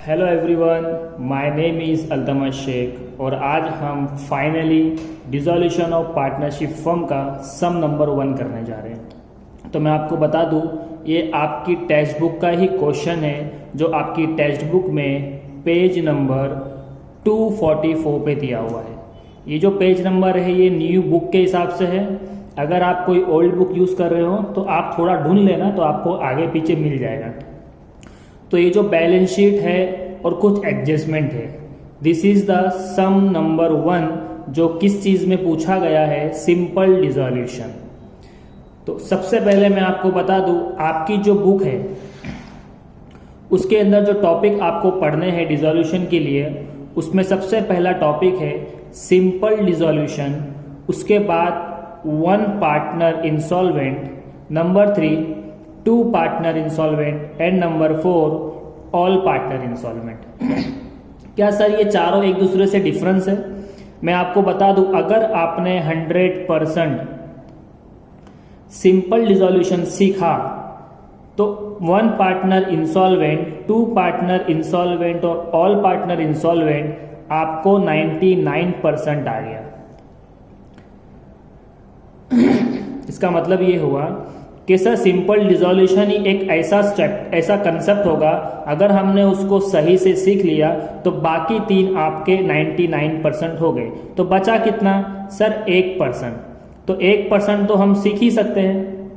Hello everyone, my name is Altamash Shaikh और आज हम finally dissolution of partnership firm का सम नंबर 1 करने जा रहे हैं। तो मैं आपको बता दूं, ये आपकी टेक्स्ट बुक का ही क्वेश्चन है जो आपकी टेक्स्ट बुक में पेज नंबर 244 पे दिया हुआ है। ये जो पेज नंबर है ये न्यू बुक के हिसाब से है। अगर आप कोई ओल्ड बुक यूज़ कर रहे हो तो आप थोड़ा ढूंढ लेना, तो आपको आगे पीछे मिल जाएगा। तो ये जो बैलेंस शीट है और कुछ एडजस्टमेंट है, this is the sum number 1 जो किस चीज में पूछा गया है, सिंपल डिसोल्यूशन। तो सबसे पहले मैं आपको बता दूं, आपकी जो बुक है उसके अंदर जो टॉपिक आपको पढ़ने हैं डिसोल्यूशन के लिए, उसमें सबसे पहला टॉपिक है सिंपल डिसोल्यूशन, उसके बाद 1 partner insolvent, number 3 2 partner insolvent and number 4 all partner insolvent. क्या सर ये चारों एक दूसरे से डिफरेंस है? मैं आपको बता दूं, अगर आपने 100% सिंपल डिसोल्यूशन सीखा तो 1 पार्टनर इंसॉल्वेंट, 2 पार्टनर इंसॉल्वेंट और ऑल पार्टनर इंसॉल्वेंट आपको 99% आ गया। इसका मतलब ये हुआ कि सर सिंपल डिसोल्यूशन ही एक ऐसा स्टेप, ऐसा कंसेप्ट होगा, अगर हमने उसको सही से सीख लिया तो बाकी 3 आपके 99% हो गए। तो बचा कितना सर? 1%। तो 1% तो हम सीख ही सकते हैं,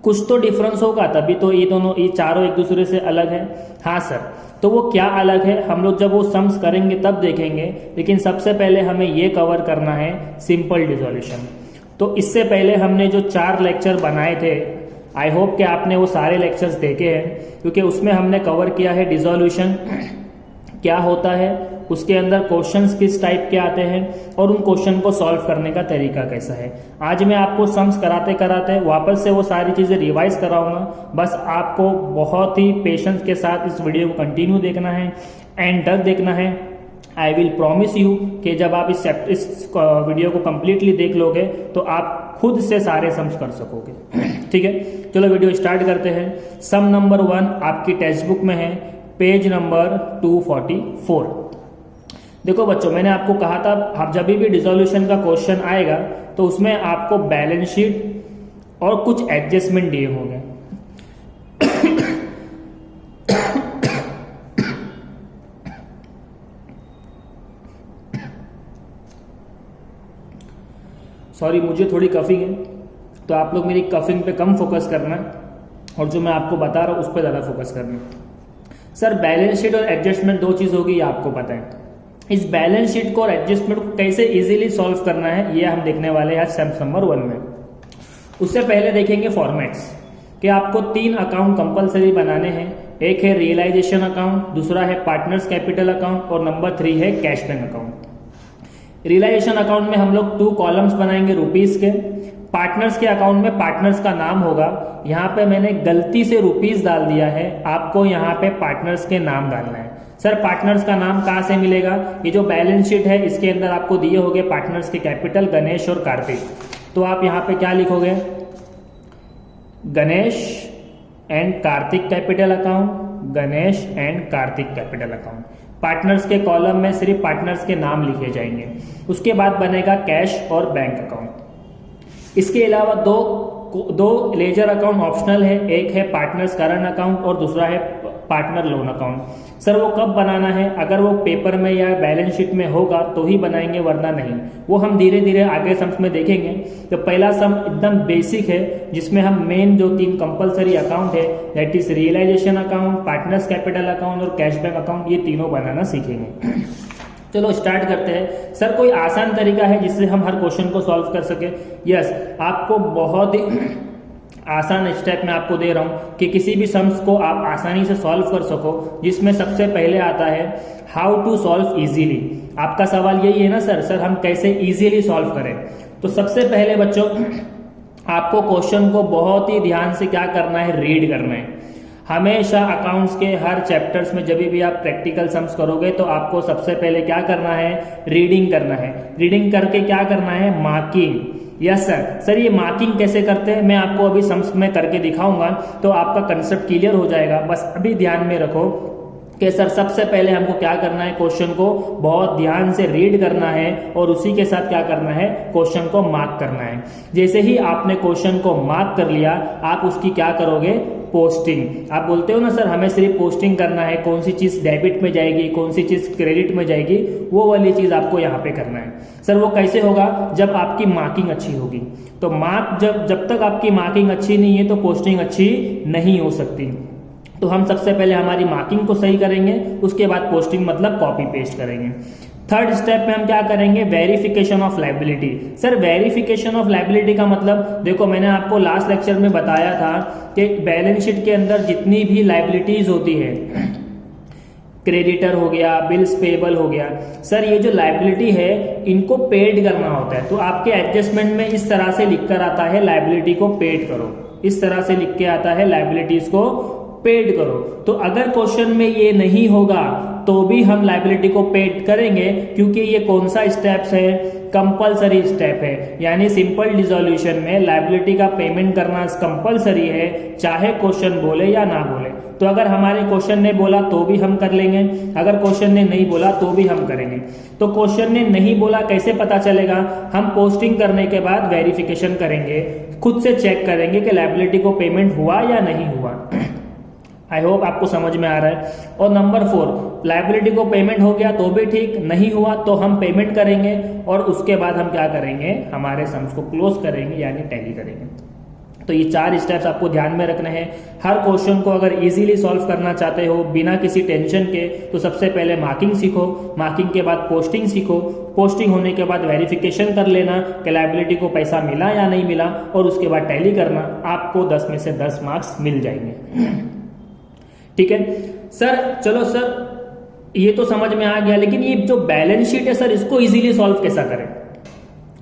कुछ तो डिफरेंस होगा, तभी तो ये चारों एक दूसरे से अलग है। हाँ सर, तो वो क्या अलग है हम लोग जब वो सम्स करेंगे तब देखेंगे, लेकिन सबसे पहले हमें ये कवर करना है सिंपल डिसोल्यूशन। तो इससे पहले हमने जो 4 लेक्चर बनाए थे, आई होप कि आपने वो सारे लेक्चर्स देखे हैं, क्योंकि उसमें हमने कवर किया है डिसोल्यूशन क्या होता है, उसके अंदर क्वेश्चंस किस टाइप के आते हैं और उन क्वेश्चन को सॉल्व करने का तरीका कैसा है। आज मैं आपको सम्स कराते कराते वापस से वो सारी चीज़ें रिवाइज कराऊंगा। बस आपको बहुत ही पेशेंस के साथ इस वीडियो को कंटिन्यू देखना है, एंड तक देखना है। आई विल प्रॉमिस यू कि जब आप इस वीडियो को कंप्लीटली देख लोगे तो आप खुद से सारे सम्स कर सकोगे। ठीक है, चलो वीडियो स्टार्ट करते हैं। सम नंबर 1 आपकी टेक्स्ट बुक में है, पेज नंबर 244। देखो बच्चों, मैंने आपको कहा था आप जब भी डिसोल्यूशन का क्वेश्चन आएगा तो उसमें आपको बैलेंस शीट और कुछ एडजस्टमेंट दिए होंगे। सॉरी, मुझे थोड़ी कफिंग है, तो आप लोग मेरी कफिंग पे कम फोकस करना और जो मैं आपको बता रहा हूं उस पर ज़्यादा फोकस करना। सर बैलेंस शीट और एडजस्टमेंट 2 चीज़ होगी, ये आपको पता है। इस बैलेंस शीट को और एडजस्टमेंट को कैसे इजीली सॉल्व करना है ये हम देखने वाले हैं आज सम नंबर 1 में। उससे पहले देखेंगे फॉर्मेट्स कि आपको 3 अकाउंट कंपलसरी बनाने हैं। एक है रियलाइजेशन अकाउंट, दूसरा है पार्टनर्स कैपिटल अकाउंट और नंबर 3 है cash bank account. Realisation account में हम लोग 2 कॉलम्स बनाएंगे रुपीस के। पार्टनर्स के अकाउंट में पार्टनर्स का नाम होगा, यहाँ पे मैंने गलती से रुपीस डाल दिया है, आपको यहाँ पे पार्टनर्स के नाम डालना है। सर पार्टनर्स का नाम कहाँ से मिलेगा? ये जो बैलेंस शीट है इसके अंदर आपको दिए होंगे पार्टनर्स के कैपिटल गणेश और कार्तिक। तो आप यहाँ पे क्या लिखोगे? Ganesh and Kartik capital account, Ganesh and Kartik capital account. Partners के कॉलम में सिर्फ पार्टनर्स के नाम लिखे जाएंगे। उसके बाद बनेगा कैश और बैंक अकाउंट। इसके अलावा दो लेजर अकाउंट ऑप्शनल है, एक है पार्टनर्स करंट अकाउंट और दूसरा है पार्टनर लोन अकाउंट। सर वो कब बनाना है? अगर वो पेपर में या बैलेंस शीट में होगा तो ही बनाएंगे, वरना नहीं। वो हम धीरे धीरे आगे सम्स में देखेंगे। तो पहला सम एकदम बेसिक है, जिसमें हम मेन जो 3 कंपलसरी अकाउंट है, that is realisation account, partners capital account और कैश बैंक अकाउंट, ये तीनों बनाना सीखेंगे। चलो स्टार्ट करते हैं। सर कोई आसान तरीका है जिससे हम हर क्वेश्चन को सॉल्व कर सके? यस, आपको बहुत ही आसान स्टेप मैं आपको दे रहा हूं कि किसी भी सम्स को आप आसानी से सॉल्व कर सको, जिसमें सबसे पहले आता है हाउ टू सॉल्व इजीली। आपका सवाल यही है ना सर हम कैसे इजीली सॉल्व करें? तो सबसे पहले बच्चों आपको क्वेश्चन को बहुत ही ध्यान से क्या करना है? रीड करना है। हमेशा अकाउंट्स के हर चैप्टर्स में जब भी आप प्रैक्टिकल सम्स करोगे तो आपको सबसे पहले क्या करना है? रीडिंग करना है। रीडिंग करके क्या करना है? मार्किंग। यस सर ये मार्किंग कैसे करते हैं मैं आपको अभी सम्स में करके दिखाऊंगा, तो आपका कंसेप्ट क्लियर हो जाएगा। बस अभी ध्यान में रखो कि सर सबसे पहले हमको क्या करना है, क्वेश्चन को बहुत ध्यान से रीड करना है और उसी के साथ क्या करना है, क्वेश्चन को मार्क करना है। जैसे ही आपने क्वेश्चन को मार्क कर लिया, आप उसकी क्या करोगे, पोस्टिंग। आप बोलते हो ना सर हमें सिर्फ पोस्टिंग करना है, कौन सी चीज डेबिट में जाएगी, कौन सी चीज क्रेडिट में जाएगी, वो वाली चीज आपको यहाँ पे करना है। सर वो कैसे होगा, जब आपकी मार्किंग अच्छी होगी। तो मार्क जब तक आपकी मार्किंग अच्छी नहीं है तो पोस्टिंग अच्छी नहीं हो सकती। तो हम सबसे पहले हमारी मार्किंग को सही करेंगे, उसके बाद पोस्टिंग मतलब कॉपी पेस्ट करेंगे। थर्ड स्टेप में हम क्या करेंगे, verification of liability. Sir verification of liability का मतलब देखो, मैंने आपको लास्ट लेक्चर में बताया था कि बैलेंस शीट के अंदर जितनी भी लायबिलिटीज होती है, क्रेडिटर हो गया, बिल्स पेबल हो गया, सर ये जो लायबिलिटी है इनको पेड करना होता है। तो आपके एडजस्टमेंट में इस तरह से लिख कर आता है लायबिलिटी को पेड करो, इस तरह से लिख के आता है लायबिलिटीज को पेड करो। तो अगर क्वेश्चन में ये नहीं होगा तो भी हम लायबिलिटी को पेड करेंगे, क्योंकि ये कौन सा स्टेप्स है, कंपलसरी स्टेप है। यानी सिंपल डिसोल्यूशन में लायबिलिटी का पेमेंट करना कंपलसरी है, चाहे क्वेश्चन बोले या ना बोले। तो अगर हमारे क्वेश्चन ने बोला तो भी हम कर लेंगे, अगर क्वेश्चन ने नहीं बोला तो भी हम करेंगे। तो क्वेश्चन ने नहीं बोला कैसे पता चलेगा, हम पोस्टिंग करने के बाद वेरिफिकेशन करेंगे, खुद से चेक करेंगे कि लायबिलिटी को पेमेंट हुआ या नहीं हुआ। आई होप आपको समझ में आ रहा है। और नंबर 4, लायबिलिटी को पेमेंट हो गया तो भी ठीक, नहीं हुआ तो हम पेमेंट करेंगे और उसके बाद हम क्या करेंगे, हमारे सम्स को क्लोज करेंगे यानी टैली करेंगे। तो ये 4 स्टेप्स आपको ध्यान में रखने हैं। हर क्वेश्चन को अगर इजीली सॉल्व करना चाहते हो बिना किसी टेंशन के, तो सबसे पहले मार्किंग सीखो, मार्किंग के बाद पोस्टिंग सीखो, पोस्टिंग होने के बाद वेरिफिकेशन कर लेना कि लायबिलिटी को पैसा मिला या नहीं मिला, और उसके बाद टैली करना, आपको 10 में से 10 मार्क्स मिल जाएंगे। ठीक है सर, चलो सर ये तो समझ में आ गया, लेकिन ये जो बैलेंस शीट है सर इसको इजीली सॉल्व कैसा करें।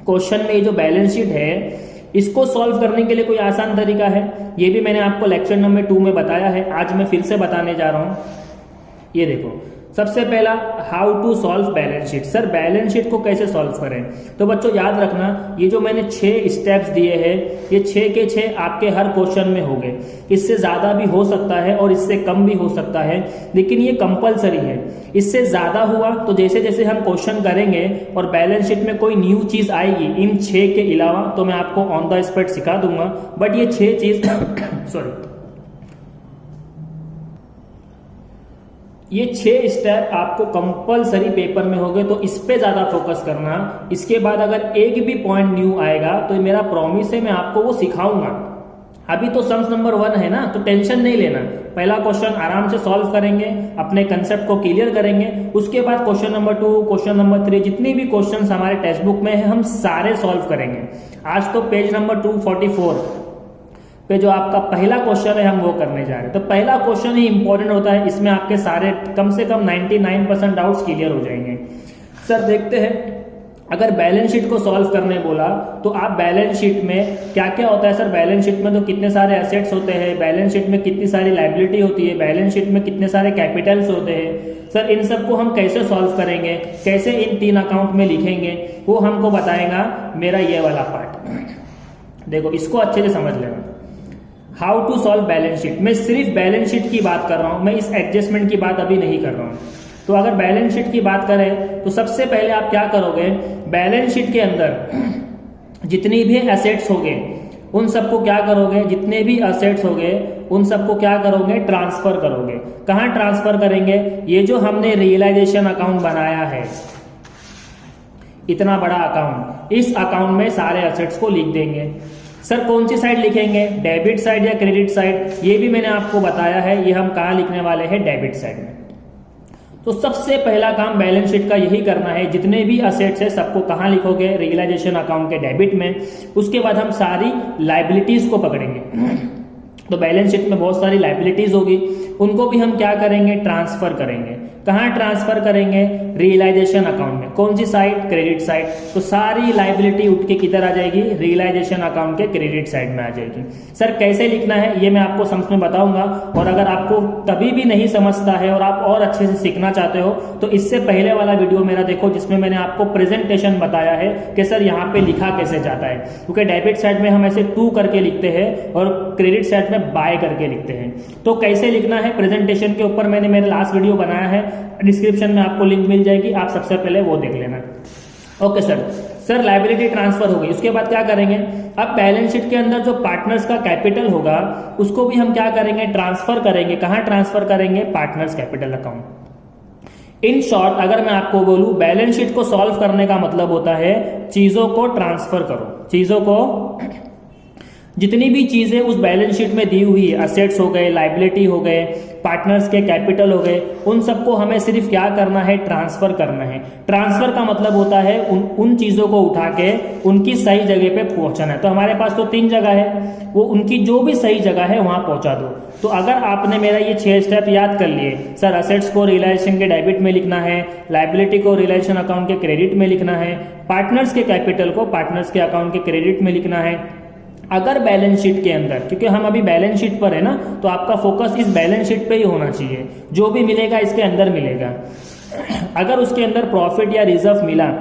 क्वेश्चन में ये जो बैलेंस शीट है इसको सॉल्व करने के लिए कोई आसान तरीका है, ये भी मैंने आपको लेक्चर नंबर 2 में बताया है, आज मैं फिर से बताने जा रहा हूं। ये देखो, सबसे पहला how to solve balance sheet. Sir balance sheet को कैसे सॉल्व करें, तो बच्चों याद रखना ये जो मैंने 6 स्टेप्स दिए हैं, ये 6 के 6 आपके हर क्वेश्चन में होंगे। इससे ज्यादा भी हो सकता है और इससे कम भी हो सकता है, लेकिन ये कंपलसरी है। इससे ज्यादा हुआ तो जैसे जैसे हम क्वेश्चन करेंगे और बैलेंस शीट में कोई न्यू चीज आएगी इन 6 के अलावा, तो मैं आपको ऑन द स्पॉट सिखा दूंगा। बट ये 6 चीज सॉरी, ये 6 स्टेप आपको कंपलसरी पेपर में होंगे, तो इस पे ज्यादा फोकस करना। इसके बाद अगर एक भी पॉइंट न्यू आएगा तो मेरा प्रॉमिस है मैं आपको वो सिखाऊंगा। अभी तो सम्स नंबर 1 है ना, तो टेंशन नहीं लेना। पहला क्वेश्चन आराम से सॉल्व करेंगे, अपने कंसेप्ट को क्लियर करेंगे, उसके बाद क्वेश्चन नंबर 2, क्वेश्चन नंबर 3, जितने भी क्वेश्चन हमारे टेक्स्ट बुक में है हम सारे सॉल्व करेंगे। आज तो पेज नंबर 244 पे जो आपका पहला क्वेश्चन है हम वो करने जा रहे हैं। तो पहला क्वेश्चन ही इंपॉर्टेंट होता है, इसमें आपके सारे कम से कम 99% डाउट्स क्लियर हो जाएंगे। सर देखते हैं, अगर बैलेंस शीट को सॉल्व करने बोला तो आप बैलेंस शीट में क्या क्या होता है। सर बैलेंस शीट में तो कितने सारे एसेट्स होते हैं, बैलेंस शीट में कितनी सारी लायबिलिटी होती है, बैलेंस शीट में कितने सारे कैपिटल्स होते हैं। सर इन सबको हम कैसे सॉल्व करेंगे, कैसे इन 3 अकाउंट में लिखेंगे, वो हमको बताएगा मेरा ये वाला पार्ट। देखो इसको अच्छे से समझ लेना। How to solve balance sheet, मैं सिर्फ बैलेंस शीट की बात कर रहा हूं, मैं इस एडजस्टमेंट की बात अभी नहीं कर रहा हूं। तो अगर बैलेंस शीट की बात करें तो सबसे पहले आप क्या करोगे, बैलेंस शीट के अंदर जितनी भी एसेट्स होंगे उन सबको क्या करोगे, जितने भी एसेट्स होंगे उन सबको क्या करोगे, ट्रांसफर करोगे। कहां ट्रांसफर करेंगे, ये जो हमने रियलाइजेशन अकाउंट बनाया है, इतना बड़ा अकाउंट, इस अकाउंट में सारे एसेट्स को लिख देंगे। सर कौन सी साइड लिखेंगे, डेबिट साइड या क्रेडिट साइड, ये भी मैंने आपको बताया है। ये हम कहां लिखने वाले हैं, डेबिट साइड में। तो सबसे पहला काम बैलेंस शीट का यही करना है, जितने भी असेट्स है सबको कहां लिखोगे, रियलाइजेशन अकाउंट के डेबिट में। उसके बाद हम सारी लायबिलिटीज को पकड़ेंगे। तो बैलेंस शीट में बहुत सारी लायबिलिटीज होगी, उनको भी हम क्या करेंगे, ट्रांसफर करेंगे। कहां ट्रांसफर करेंगे, रियलाइजेशन अकाउंट में। कौन सी साइड, क्रेडिट साइड। तो सारी लायबिलिटी उठ के किधर आ जाएगी, रियलाइजेशन अकाउंट के क्रेडिट साइड में आ जाएगी। सर कैसे लिखना है ये मैं आपको समझ में बताऊंगा, और अगर आपको तभी भी नहीं समझता है और आप और अच्छे से सीखना चाहते हो तो इससे पहले वाला वीडियो मेरा देखो, जिसमें मैंने आपको प्रेजेंटेशन बताया है कि सर यहाँ पे लिखा कैसे जाता है। क्योंकि डेबिट साइड में हम ऐसे टू करके लिखते हैं और क्रेडिट साइड में बाय करके लिखते हैं। तो कैसे लिखना है है प्रेजेंटेशन के ऊपर मैंने मेरा लास्ट वीडियो बनाया है, डिस्क्रिप्शन में आपको लिंक मिल जाएगी, आप सबसे पहले वो देख लेना। ओके सर लायबिलिटी ट्रांसफर हो गई, उसके बाद क्या करेंगे, अब बैलेंस शीट के अंदर जो पार्टनर्स का कैपिटल होगा उसको भी हम क्या करेंगे, ट्रांसफर करेंगे। कहां ट्रांसफर करेंगे, partners capital account. In short अगर मैं आपको बोलूं, बैलेंस शीट को सॉल्व करने का मतलब होता है चीजों को ट्रांसफर करो, चीजों को, जितनी भी चीजें उस बैलेंस शीट में दी हुई है, असेट्स हो गए, लायबिलिटी हो गए, पार्टनर्स के कैपिटल हो गए, उन सबको हमें सिर्फ क्या करना है, ट्रांसफर करना है। ट्रांसफर का मतलब होता है उन चीजों को उठा के उनकी सही जगह पे पहुंचाना है। तो हमारे पास तो 3 जगह है, वो उनकी जो भी सही जगह है वहां पहुंचा दो। तो अगर आपने मेरा ये 6 स्टेप याद कर लिए, सर असेट्स को रियलाइजेशन के डेबिट में लिखना है, लायबिलिटी को रियलाइजेशन अकाउंट के क्रेडिट में लिखना है, पार्टनर्स के कैपिटल को पार्टनर्स के अकाउंट के क्रेडिट में लिखना है। अगर बैलेंस शीट के अंदर, क्योंकि हम अभी बैलेंस शीट पर है ना, तो आपका फोकस इस बैलेंस शीट पे ही होना चाहिए, जो भी मिलेगा इसके अंदर मिलेगा। अगर उसके अंदर प्रॉफिट या रिजर्व मिला,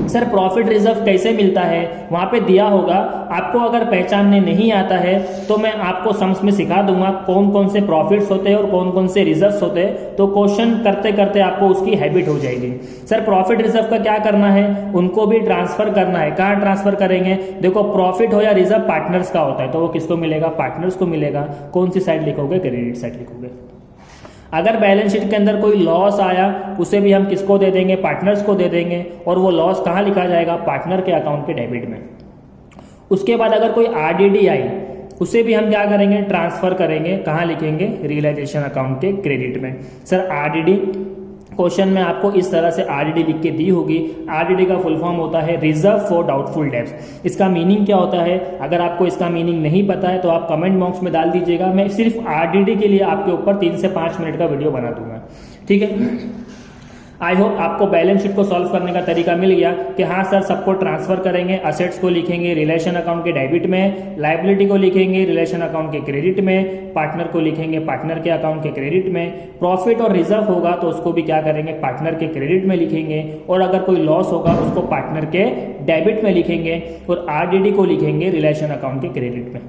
सर प्रॉफिट रिजर्व कैसे मिलता है, वहां पे दिया होगा, आपको अगर पहचानने नहीं आता है तो मैं आपको सम्स में सिखा दूंगा कौन कौन से प्रॉफिट्स होते हैं और कौन कौन से रिजर्व्स होते हैं, तो क्वेश्चन करते करते आपको उसकी हैबिट हो जाएगी। सर प्रॉफिट रिजर्व का क्या करना है, उनको भी ट्रांसफर करना है। कहाँ ट्रांसफर करेंगे, देखो प्रॉफिट हो या रिजर्व पार्टनर्स का होता है, तो वो किसको मिलेगा, पार्टनर्स को मिलेगा। कौन सी साइड लिखोगे, क्रेडिट साइड लिखोगे। अगर बैलेंस शीट के अंदर कोई लॉस आया, उसे भी हम किसको दे देंगे, पार्टनर्स को दे देंगे, और वो लॉस कहाँ लिखा जाएगा, पार्टनर के अकाउंट के डेबिट में। उसके बाद अगर कोई आरडीडी आई, उसे भी हम क्या करेंगे, ट्रांसफर करेंगे। कहाँ लिखेंगे, रियलाइजेशन अकाउंट के क्रेडिट में। सर आरडीडी, क्वेश्चन में आपको इस तरह से आरडीडी लिख के दी होगी। आरडीडी का फुल फॉर्म होता है रिजर्व फॉर डाउटफुल डेब्ट्स। इसका मीनिंग क्या होता है, अगर आपको इसका मीनिंग नहीं पता है तो आप कमेंट बॉक्स में डाल दीजिएगा, मैं सिर्फ आरडीडी के लिए आपके ऊपर 3 से 5 मिनट का वीडियो बना दूंगा, ठीक है। आई होप आपको बैलेंस शीट को सॉल्व करने का तरीका मिल गया कि हाँ सर सबको ट्रांसफर करेंगे, असेट्स को लिखेंगे रिलेशन अकाउंट के डेबिट में, लायबिलिटी को लिखेंगे रिलेशन अकाउंट के क्रेडिट में, पार्टनर को लिखेंगे पार्टनर के अकाउंट के क्रेडिट में, प्रॉफिट और रिजर्व होगा तो उसको भी क्या करेंगे, पार्टनर के क्रेडिट में लिखेंगे, और अगर कोई लॉस होगा उसको पार्टनर के डेबिट में लिखेंगे, और आरडीडी को लिखेंगे रिलेशन अकाउंट के क्रेडिट में।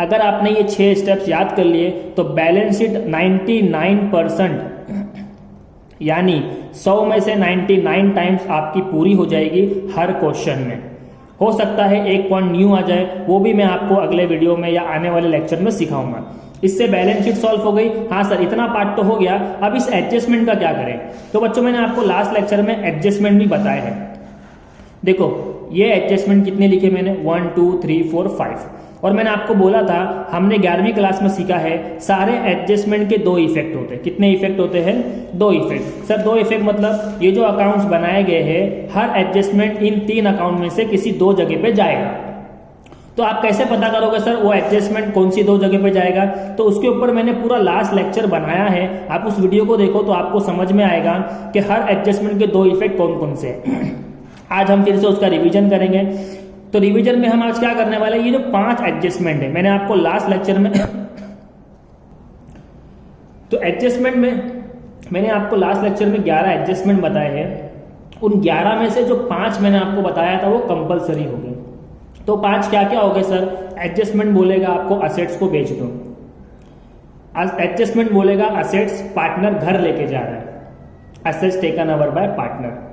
अगर आपने ये 6 स्टेप्स याद कर लिए तो बैलेंस शीट 99% यानी 100 में से 99 टाइम्स आपकी पूरी हो जाएगी हर क्वेश्चन में। हो सकता है एक पॉइंट न्यू आ जाए, वो भी मैं आपको अगले वीडियो में या आने वाले लेक्चर में सिखाऊंगा। इससे बैलेंस शीट सॉल्व हो गई। हाँ सर इतना पार्ट तो हो गया, अब इस एडजस्टमेंट का क्या करें। तो बच्चों मैंने आपको लास्ट लेक्चर में एडजस्टमेंट भी बताया है। देखो ये एडजस्टमेंट कितने लिखे मैंने, 1 2 3 4 5, और मैंने आपको बोला था हमने 11वीं क्लास में सीखा है सारे एडजस्टमेंट के 2 इफेक्ट होते हैं। कितने इफेक्ट होते हैं, 2 इफेक्ट। सर 2 इफेक्ट मतलब ये जो अकाउंट्स बनाए गए हैं हर एडजस्टमेंट इन 3 अकाउंट में से किसी 2 जगह पे जाएगा। तो आप कैसे पता करोगे सर वो एडजस्टमेंट कौन सी 2 जगह पे जाएगा, तो उसके ऊपर मैंने पूरा लास्ट लेक्चर बनाया है, आप उस वीडियो को देखो तो आपको समझ में आएगा कि हर एडजस्टमेंट के 2 इफेक्ट कौन कौन से हैं। आज हम फिर से उसका रिवीजन करेंगे। तो रिवीजन में हम आज क्या करने वाले हैं, ये जो 5 एडजस्टमेंट है मैंने आपको लास्ट लेक्चर में तो एडजस्टमेंट में मैंने आपको लास्ट लेक्चर में 11 एडजस्टमेंट बताए हैं। उन 11 में से जो 5 मैंने आपको बताया था वो कंपलसरी हो गए। तो 5 क्या क्या हो गए सर, एडजस्टमेंट बोलेगा आपको असेट्स को बेच दो, एडजस्टमेंट बोलेगा असेट्स पार्टनर घर लेके जा रहा है, assets taken over by partner.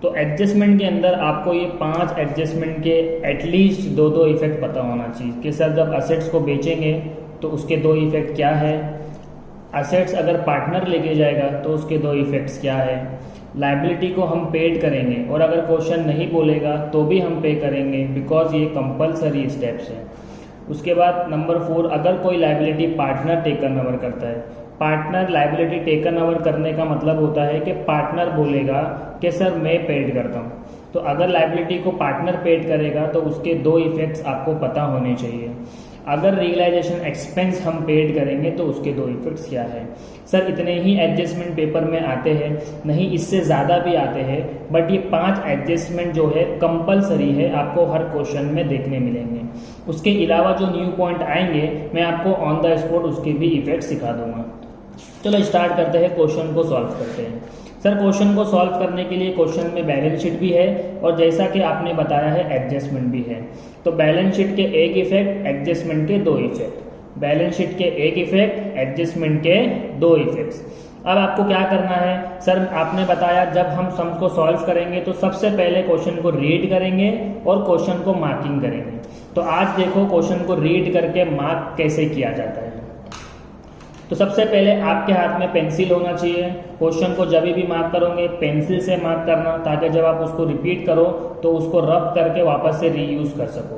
तो एडजस्टमेंट के अंदर आपको ये 5 एडजस्टमेंट के एटलीस्ट 2 इफेक्ट पता होना चाहिए कि सर जब असेट्स को बेचेंगे तो उसके 2 इफेक्ट क्या है, असेट्स अगर पार्टनर लेके जाएगा तो उसके 2 इफेक्ट्स क्या है, लायबिलिटी को हम पेड करेंगे और अगर क्वेश्चन नहीं बोलेगा तो भी हम पे करेंगे बिकॉज ये कंपलसरी स्टेप्स हैं। उसके बाद नंबर 4, अगर कोई लायबिलिटी पार्टनर टेकन ओवर करता है, पार्टनर लायबिलिटी टेकन ओवर करने का मतलब होता है कि पार्टनर बोलेगा कि सर मैं पेड करता हूँ, तो अगर लायबिलिटी को पार्टनर पेड करेगा तो उसके 2 इफेक्ट्स आपको पता होने चाहिए। अगर रियलाइजेशन एक्सपेंस हम पेड करेंगे तो उसके 2 इफेक्ट्स क्या है। सर इतने ही एडजस्टमेंट पेपर में आते हैं, नहीं इससे ज़्यादा भी आते हैं, बट ये 5 एडजस्टमेंट जो है कंपलसरी है, आपको हर क्वेश्चन में देखने मिलेंगे। उसके अलावा जो न्यू पॉइंट आएंगे मैं आपको ऑन द स्पॉट उसके भी इफेक्ट सिखा दूंगा। चलो स्टार्ट करते हैं, क्वेश्चन को सॉल्व करते हैं। सर क्वेश्चन को सॉल्व करने के लिए क्वेश्चन में बैलेंस शीट भी है और जैसा कि आपने बताया है एडजस्टमेंट भी है। तो बैलेंस शीट के 1 इफेक्ट, एडजस्टमेंट के 2 इफेक्ट। बैलेंस शीट के एक इफेक्ट, एडजस्टमेंट के 2 इफेक्ट्स। अब आपको क्या करना है सर, आपने बताया जब हम सम को सॉल्व करेंगे तो सबसे पहले क्वेश्चन को रीड करेंगे और क्वेश्चन को मार्किंग करेंगे। तो आज देखो क्वेश्चन को रीड करके मार्क कैसे किया जाता है। तो सबसे पहले आपके हाथ में पेंसिल होना चाहिए। क्वेश्चन को जब भी मार्क करोगे पेंसिल से मार्क करना, ताकि जब आप उसको रिपीट करो तो उसको रब करके वापस से रीयूज कर सको।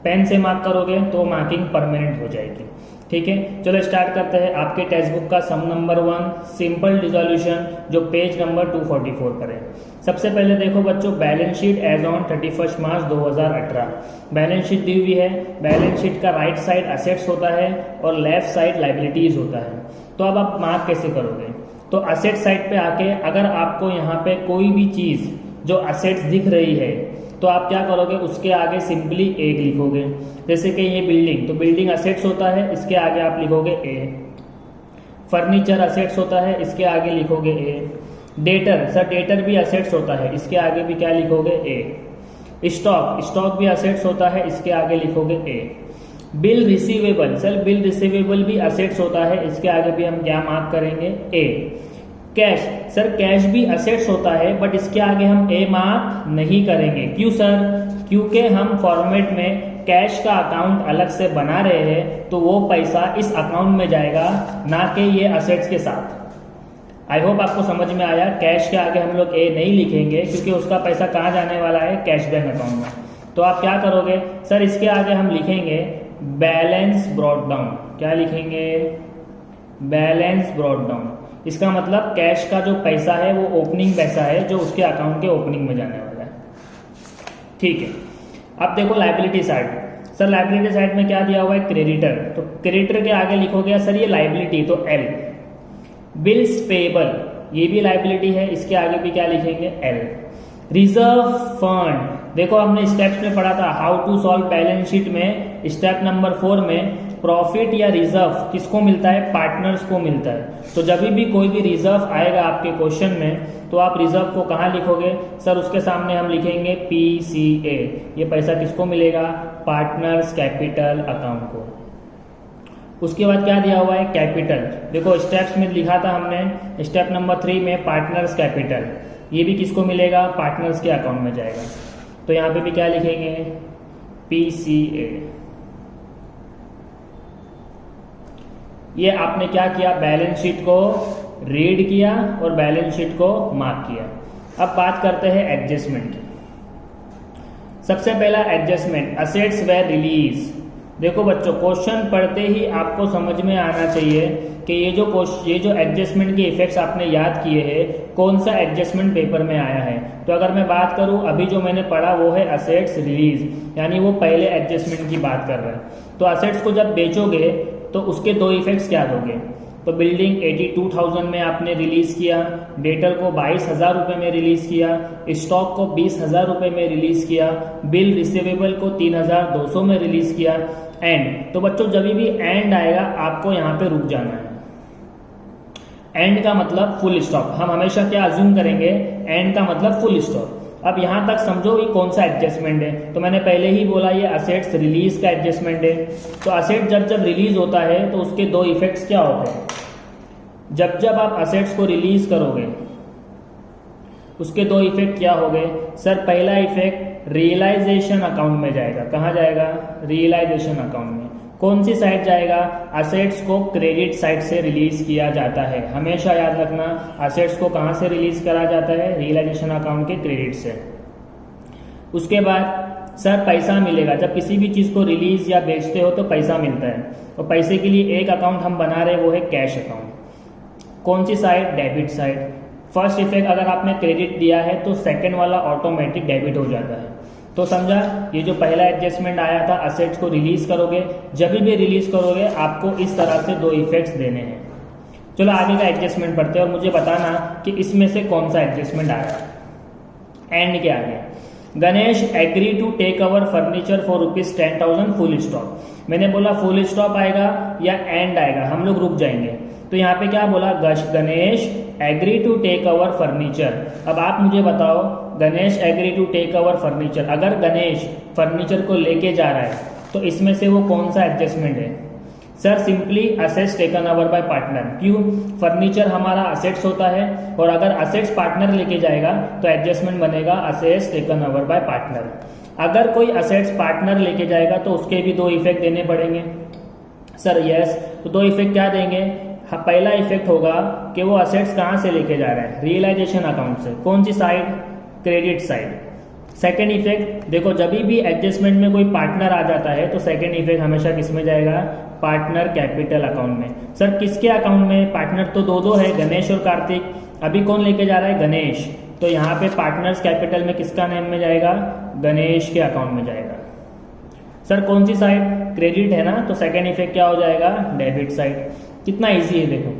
पेन से मार्क करोगे तो मार्किंग परमानेंट हो जाएगी। ठीक है, चलो स्टार्ट करते हैं। आपके टेक्स्ट बुक का सम नंबर 1 सिंपल डिसोल्यूशन, जो पेज नंबर 244 पर है। सबसे पहले देखो बच्चों, balance sheet as on 31 March 2018। Balance sheet दी हुई है। बैलेंस शीट का राइट साइड असेट्स होता है और लेफ्ट साइड लाइबिलिटीज होता है। तो अब आप मार्क कैसे करोगे? तो असेट साइड पे आके अगर आपको यहाँ पे कोई भी चीज जो असेट्स दिख रही है तो आप क्या करोगे, उसके आगे सिंपली एक लिखोगे। जैसे कि ये बिल्डिंग, तो बिल्डिंग असेट्स होता है, इसके आगे आप लिखोगे ए। फर्नीचर असेट्स होता है, इसके आगे लिखोगे ए। डेटर, सर डेटर भी असेट्स होता है, इसके आगे भी क्या लिखोगे ए। स्टॉक, स्टॉक भी असेट्स होता है, इसके आगे लिखोगे A. Bill receivable, sir bill receivable भी असेट्स होता है, इसके आगे भी हम क्या मार्क करेंगे ए। कैश, सर कैश भी असेट्स होता है बट इसके आगे हम ए मार्क नहीं करेंगे। क्यों सर? क्योंकि हम फॉर्मेट में कैश का अकाउंट अलग से बना रहे हैं, तो वो पैसा इस अकाउंट में जाएगा, ना कि ये असेट्स के साथ। आई होप आपको समझ में आया। कैश के आगे हम लोग ए नहीं लिखेंगे क्योंकि उसका पैसा कहाँ जाने वाला है, कैश बैंक अकाउंट में। तो आप क्या करोगे सर, इसके आगे हम लिखेंगे बैलेंस ब्रॉट डाउन। क्या लिखेंगे? Balance brought down. इसका मतलब कैश का जो पैसा है वो ओपनिंग पैसा है जो उसके अकाउंट के ओपनिंग में जाने वाला है। ठीक है, अब देखो liability side. Sir liability side में क्या दिया हुआ है, क्रेडिटर। तो क्रेडिटर के आगे लिखोगे सर ये लाइबिलिटी, तो एल। बिल्स पेएबल, ये भी लाइबिलिटी है, इसके आगे भी क्या लिखेंगे, एल। रिजर्व फंड, देखो हमने स्टेप्स में पढ़ा था how to solve balance sheet में, स्टेप नंबर 4 में प्रॉफिट या रिजर्व किसको मिलता है, पार्टनर्स को मिलता है। तो जब भी कोई भी रिजर्व आएगा आपके क्वेश्चन में तो आप रिजर्व को कहाँ लिखोगे सर, उसके सामने हम लिखेंगे PCA। ये पैसा किसको मिलेगा, पार्टनर्स कैपिटल अकाउंट को। उसके बाद क्या दिया हुआ है, कैपिटल। देखो स्टेप्स में लिखा था हमने, स्टेप नंबर 3 में पार्टनर्स कैपिटल, ये भी किसको मिलेगा, पार्टनर्स के अकाउंट में जाएगा। तो यहाँ पे भी क्या लिखेंगे, PCA। ये आपने क्या किया, बैलेंस शीट को रीड किया और बैलेंस शीट को मार्क किया। अब बात करते हैं एडजस्टमेंट की। सबसे पहला एडजस्टमेंट, असेट्स वेर रिलीज। देखो बच्चों क्वेश्चन पढ़ते ही आपको समझ में आना चाहिए कि ये जो एडजस्टमेंट के इफेक्ट्स आपने याद किए हैं, कौन सा एडजस्टमेंट पेपर में आया है। तो अगर मैं बात करूं अभी जो मैंने पढ़ा वो है असेट्स रिलीज, यानी वो पहले एडजस्टमेंट की बात कर रहे हैं। तो असेट्स को जब बेचोगे तो उसके 2 इफेक्ट्स क्या दोगे। तो बिल्डिंग 82,000 में आपने रिलीज किया, डेटर को 22,000 रुपये में रिलीज किया, स्टॉक को 20,000 रुपये में रिलीज किया, बिल रिसीवेबल को 3,200 में रिलीज किया। एंड, तो बच्चों जब भी एंड आएगा आपको यहाँ पे रुक जाना है। एंड का मतलब फुल स्टॉप। हम हमेशा क्या अज्यूम करेंगे, एंड का मतलब फुल स्टॉप। अब यहां तक समझो ये कौन सा एडजस्टमेंट है। तो मैंने पहले ही बोला ये असेट्स रिलीज का एडजस्टमेंट है। तो असेट जब रिलीज होता है तो उसके 2 इफेक्ट्स क्या होते हैं। जब आप असेट्स को रिलीज करोगे उसके 2 इफेक्ट क्या हो गए सर। पहला इफेक्ट रियलाइजेशन अकाउंट में जाएगा। कहाँ जाएगा, रियलाइजेशन अकाउंट में। कौन सी साइड जाएगा, असेट्स को क्रेडिट साइड से रिलीज किया जाता है। हमेशा याद रखना असेट्स को कहां से रिलीज करा जाता है, रियलाइजेशन अकाउंट के क्रेडिट से। उसके बाद सर पैसा मिलेगा, जब किसी भी चीज को रिलीज या बेचते हो तो पैसा मिलता है। तो पैसे के लिए एक अकाउंट हम बना रहे वो है कैश अकाउंट। कौन सी side, debit side. First effect अगर आपने क्रेडिट दिया है तो सेकेंड वाला ऑटोमेटिक डेबिट हो जाता है। तो समझा, ये जो पहला एडजस्टमेंट आया था असेट्स को रिलीज करोगे, जब भी रिलीज करोगे आपको इस तरह से 2 इफेक्ट्स देने हैं। चलो आगे का एडजस्टमेंट पढ़ते हैं और मुझे बताना कि इसमें से कौन सा एडजस्टमेंट आया। एंड के आगे, Ganesh agree to take our furniture for ₹10,000 full stop. मैंने बोला फुल स्टॉप आएगा या एंड आएगा, हम लोग रुक जाएंगे। तो यहाँ पे क्या बोला, Ganesh agree to take our furniture. अब आप मुझे बताओ, Ganesh agree to take our furniture, अगर गणेश फर्नीचर को लेके जा रहा है तो इसमें से वो कौन सा एडजस्टमेंट है। Sir simply assets taken over by partner. क्यों? फर्नीचर हमारा असेट्स होता है और अगर असेट्स पार्टनर लेके जाएगा तो एडजस्टमेंट बनेगा assets taken over by partner. अगर कोई असेट्स पार्टनर लेके जाएगा तो उसके भी दो इफेक्ट देने पड़ेंगे। सर यस, तो दो इफेक्ट क्या देंगे? पहला इफेक्ट होगा कि वो असेट्स कहाँ से लेके जा रहा है? रियलाइजेशन अकाउंट से। कौन सी side? Credit side. Second effect देखो, जब भी एडजस्टमेंट में कोई पार्टनर आ जाता है तो सेकेंड इफेक्ट हमेशा किस में जाएगा? पार्टनर कैपिटल अकाउंट में। सर किसके अकाउंट में? पार्टनर तो दो है, गणेश और कार्तिक। अभी कौन लेके जा रहा है? गणेश। तो यहाँ पे पार्टनर्स कैपिटल में किसका नेम में जाएगा? गणेश के अकाउंट में जाएगा। सर कौन सी साइड? क्रेडिट है ना, तो सेकेंड इफेक्ट क्या हो जाएगा? Debit side. कितना इजी है देखो,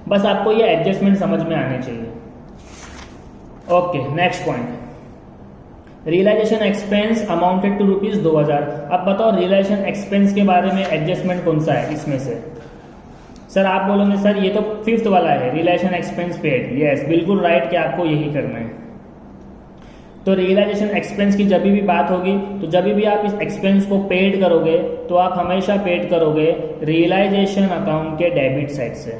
बस आपको ये एडजस्टमेंट समझ में आने चाहिए। Okay, next point, realisation expense amounted to ₹2000। अब बताओ रियलाइजेशन एक्सपेंस के बारे में एडजस्टमेंट कौन सा है इसमें से? सर आप बोलोगे सर ये तो फिफ्थ वाला है, रियलाइजेशन एक्सपेंस पेड। यस, बिल्कुल राइट कि आपको यही करना है। तो रियलाइजेशन एक्सपेंस की जब भी बात होगी तो जब भी आप इस एक्सपेंस को पेड करोगे तो आप हमेशा पेड करोगे रियलाइजेशन अकाउंट के डेबिट साइड से।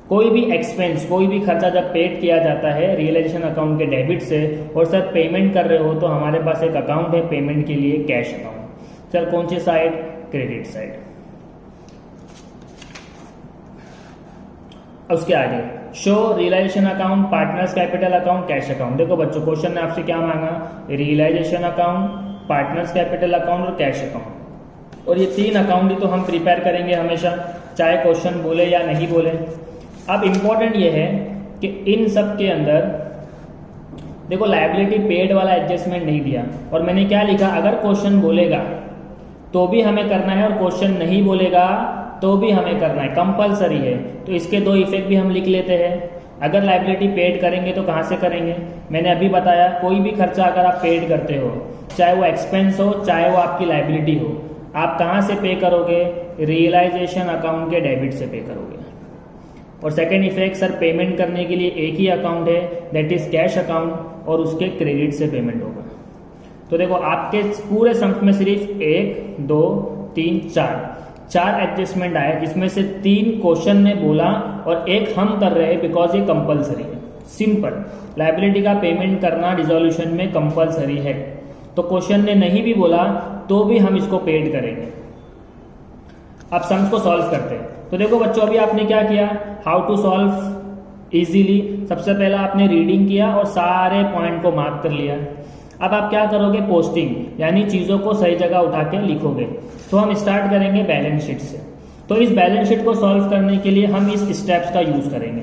कोई भी एक्सपेंस, कोई भी खर्चा जब पेड किया जाता है रियलाइजेशन अकाउंट के डेबिट से, और सर पेमेंट कर रहे हो तो हमारे पास एक अकाउंट है पेमेंट के लिए, कैश अकाउंट। सर कौन सी साइड? Credit side. उसके आगे show realisation account, partners capital account, cash account. देखो बच्चों, क्वेश्चन ने आपसे क्या मांगा? Realisation account, partners capital account और कैश अकाउंट। और ये तीन अकाउंट ही तो हम प्रिपेयर करेंगे हमेशा, चाहे क्वेश्चन बोले या नहीं बोले। अब इंपॉर्टेंट ये है कि इन सब के अंदर देखो लायबिलिटी पेड वाला एडजस्टमेंट नहीं दिया, और मैंने क्या लिखा? अगर क्वेश्चन बोलेगा तो भी हमें करना है और क्वेश्चन नहीं बोलेगा तो भी हमें करना है, कंपलसरी है। तो इसके दो इफेक्ट भी हम लिख लेते हैं। अगर लायबिलिटी पेड करेंगे तो कहाँ से करेंगे? मैंने अभी बताया, कोई भी खर्चा अगर आप पेड करते हो, चाहे वो एक्सपेंस हो चाहे वो आपकी लायबिलिटी हो, आप कहाँ से पे करोगे? रियलाइजेशन अकाउंट के डेबिट से पे करोगे। और सेकेंड इफेक्ट, सर पेमेंट करने के लिए एक ही अकाउंट है, दैट इज कैश अकाउंट, और उसके क्रेडिट से पेमेंट होगा। तो देखो आपके पूरे सम में सिर्फ 1 2 3 4 एडजस्टमेंट आए, जिसमें से 3 क्वेश्चन ने बोला और एक हम कर रहे हैं बिकॉज ये कंपलसरी है। सिंपल, लायबिलिटी का पेमेंट करना डिसोल्यूशन में कंपलसरी है, तो क्वेश्चन ने नहीं भी बोला तो भी हम इसको पेड करेंगे। अब सम्स को सॉल्व करते हैं। तो देखो बच्चों, अभी आपने क्या किया? How to solve easily. सबसे पहला आपने रीडिंग किया और सारे पॉइंट को मार्क कर लिया। अब आप क्या करोगे? पोस्टिंग, यानी चीजों को सही जगह उठा के लिखोगे। तो हम स्टार्ट करेंगे बैलेंस शीट से। तो इस बैलेंस शीट को सॉल्व करने के लिए हम इस स्टेप्स का यूज करेंगे।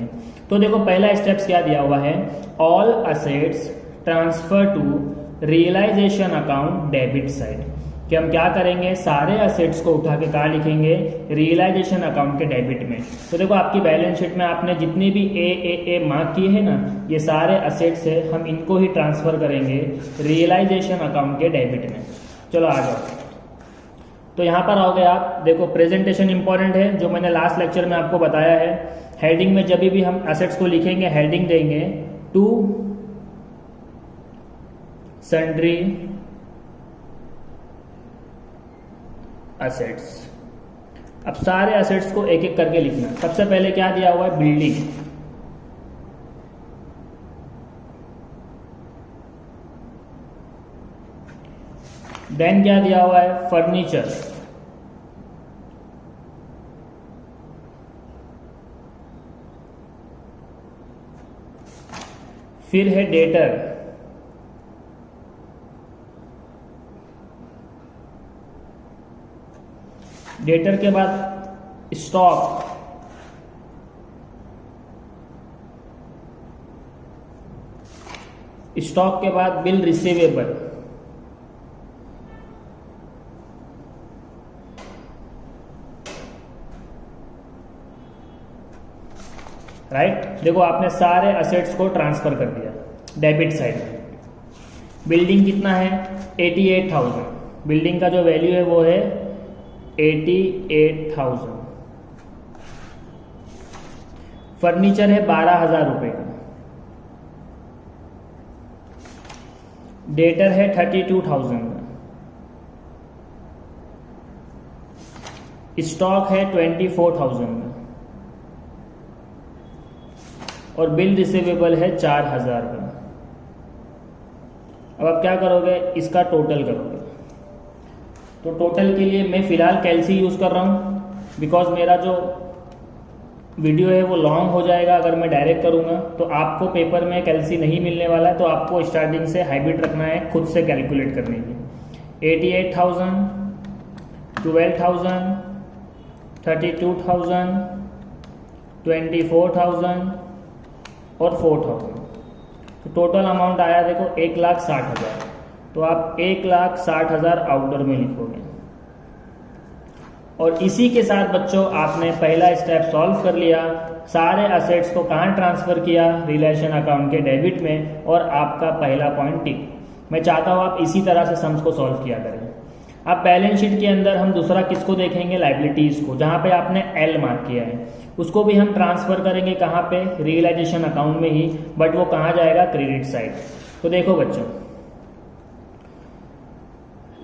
तो देखो पहला स्टेप्स क्या दिया हुआ है? All assets transfer to realisation account debit side. कि हम क्या करेंगे? सारे असेट्स को उठा के कहाँ लिखेंगे? रियलाइजेशन अकाउंट के डेबिट में। तो देखो आपकी बैलेंस शीट में आपने जितने भी ए मार्क किए हैं ना, ये सारे असेट्स है, हम इनको ही ट्रांसफर करेंगे रियलाइजेशन अकाउंट के डेबिट में। चलो आ जाओ। तो यहाँ पर आओगे आप, देखो प्रेजेंटेशन इंपॉर्टेंट है, जो मैंने लास्ट लेक्चर में आपको बताया है। हेडिंग में जब भी हम असेट्स को लिखेंगे हेडिंग देंगे टू सन्ड्री असेट्स। अब सारे असेट्स को एक एक करके लिखना। सबसे पहले क्या दिया हुआ है? बिल्डिंग। देन क्या दिया हुआ है? फर्नीचर। फिर है डेटर। डेटर के बाद स्टॉक। स्टॉक के बाद बिल रिसीवेबल। राइट। देखो आपने सारे असेट्स को ट्रांसफर कर दिया डेबिट साइड में। बिल्डिंग कितना है? 88,000। बिल्डिंग का जो वैल्यू है वो है 88,000। फर्नीचर है 12,000 रुपए का। डेटर है 32,000 का। स्टॉक है 24,000 में और बिल रिसीवेबल है 4,000 का। अब आप क्या करोगे, इसका टोटल करोगे। तो टोटल के लिए मैं फ़िलहाल कैलसी यूज़ कर रहा हूँ, बिकॉज मेरा जो वीडियो है वो लॉन्ग हो जाएगा अगर मैं डायरेक्ट करूँगा। तो आपको पेपर में कैलसी नहीं मिलने वाला है, तो आपको स्टार्टिंग से हाइब्रिड रखना है, खुद से कैलकुलेट करने की। 88,000, 12,000, 32,000, 24,000 और 4,000। तो टोटल अमाउंट आया देखो 1,60,000। तो आप 1,60,000 आउटडोर में लिखोगे। और इसी के साथ बच्चों आपने पहला स्टेप सॉल्व कर लिया। सारे असेट्स को कहाँ ट्रांसफर किया, रिलेशन अकाउंट के डेबिट में, और आपका पहला पॉइंट टिक। मैं चाहता हूँ आप इसी तरह से सम्स को सॉल्व किया करें। अब बैलेंस शीट के अंदर हम दूसरा किसको देखेंगे, लाइबिलिटीज को, जहाँ पे आपने एल मार्क किया है उसको भी हम ट्रांसफर करेंगे कहाँ पे, रियलाइजेशन अकाउंट में ही, बट वो कहाँ जाएगा, क्रेडिट साइड। तो देखो बच्चों,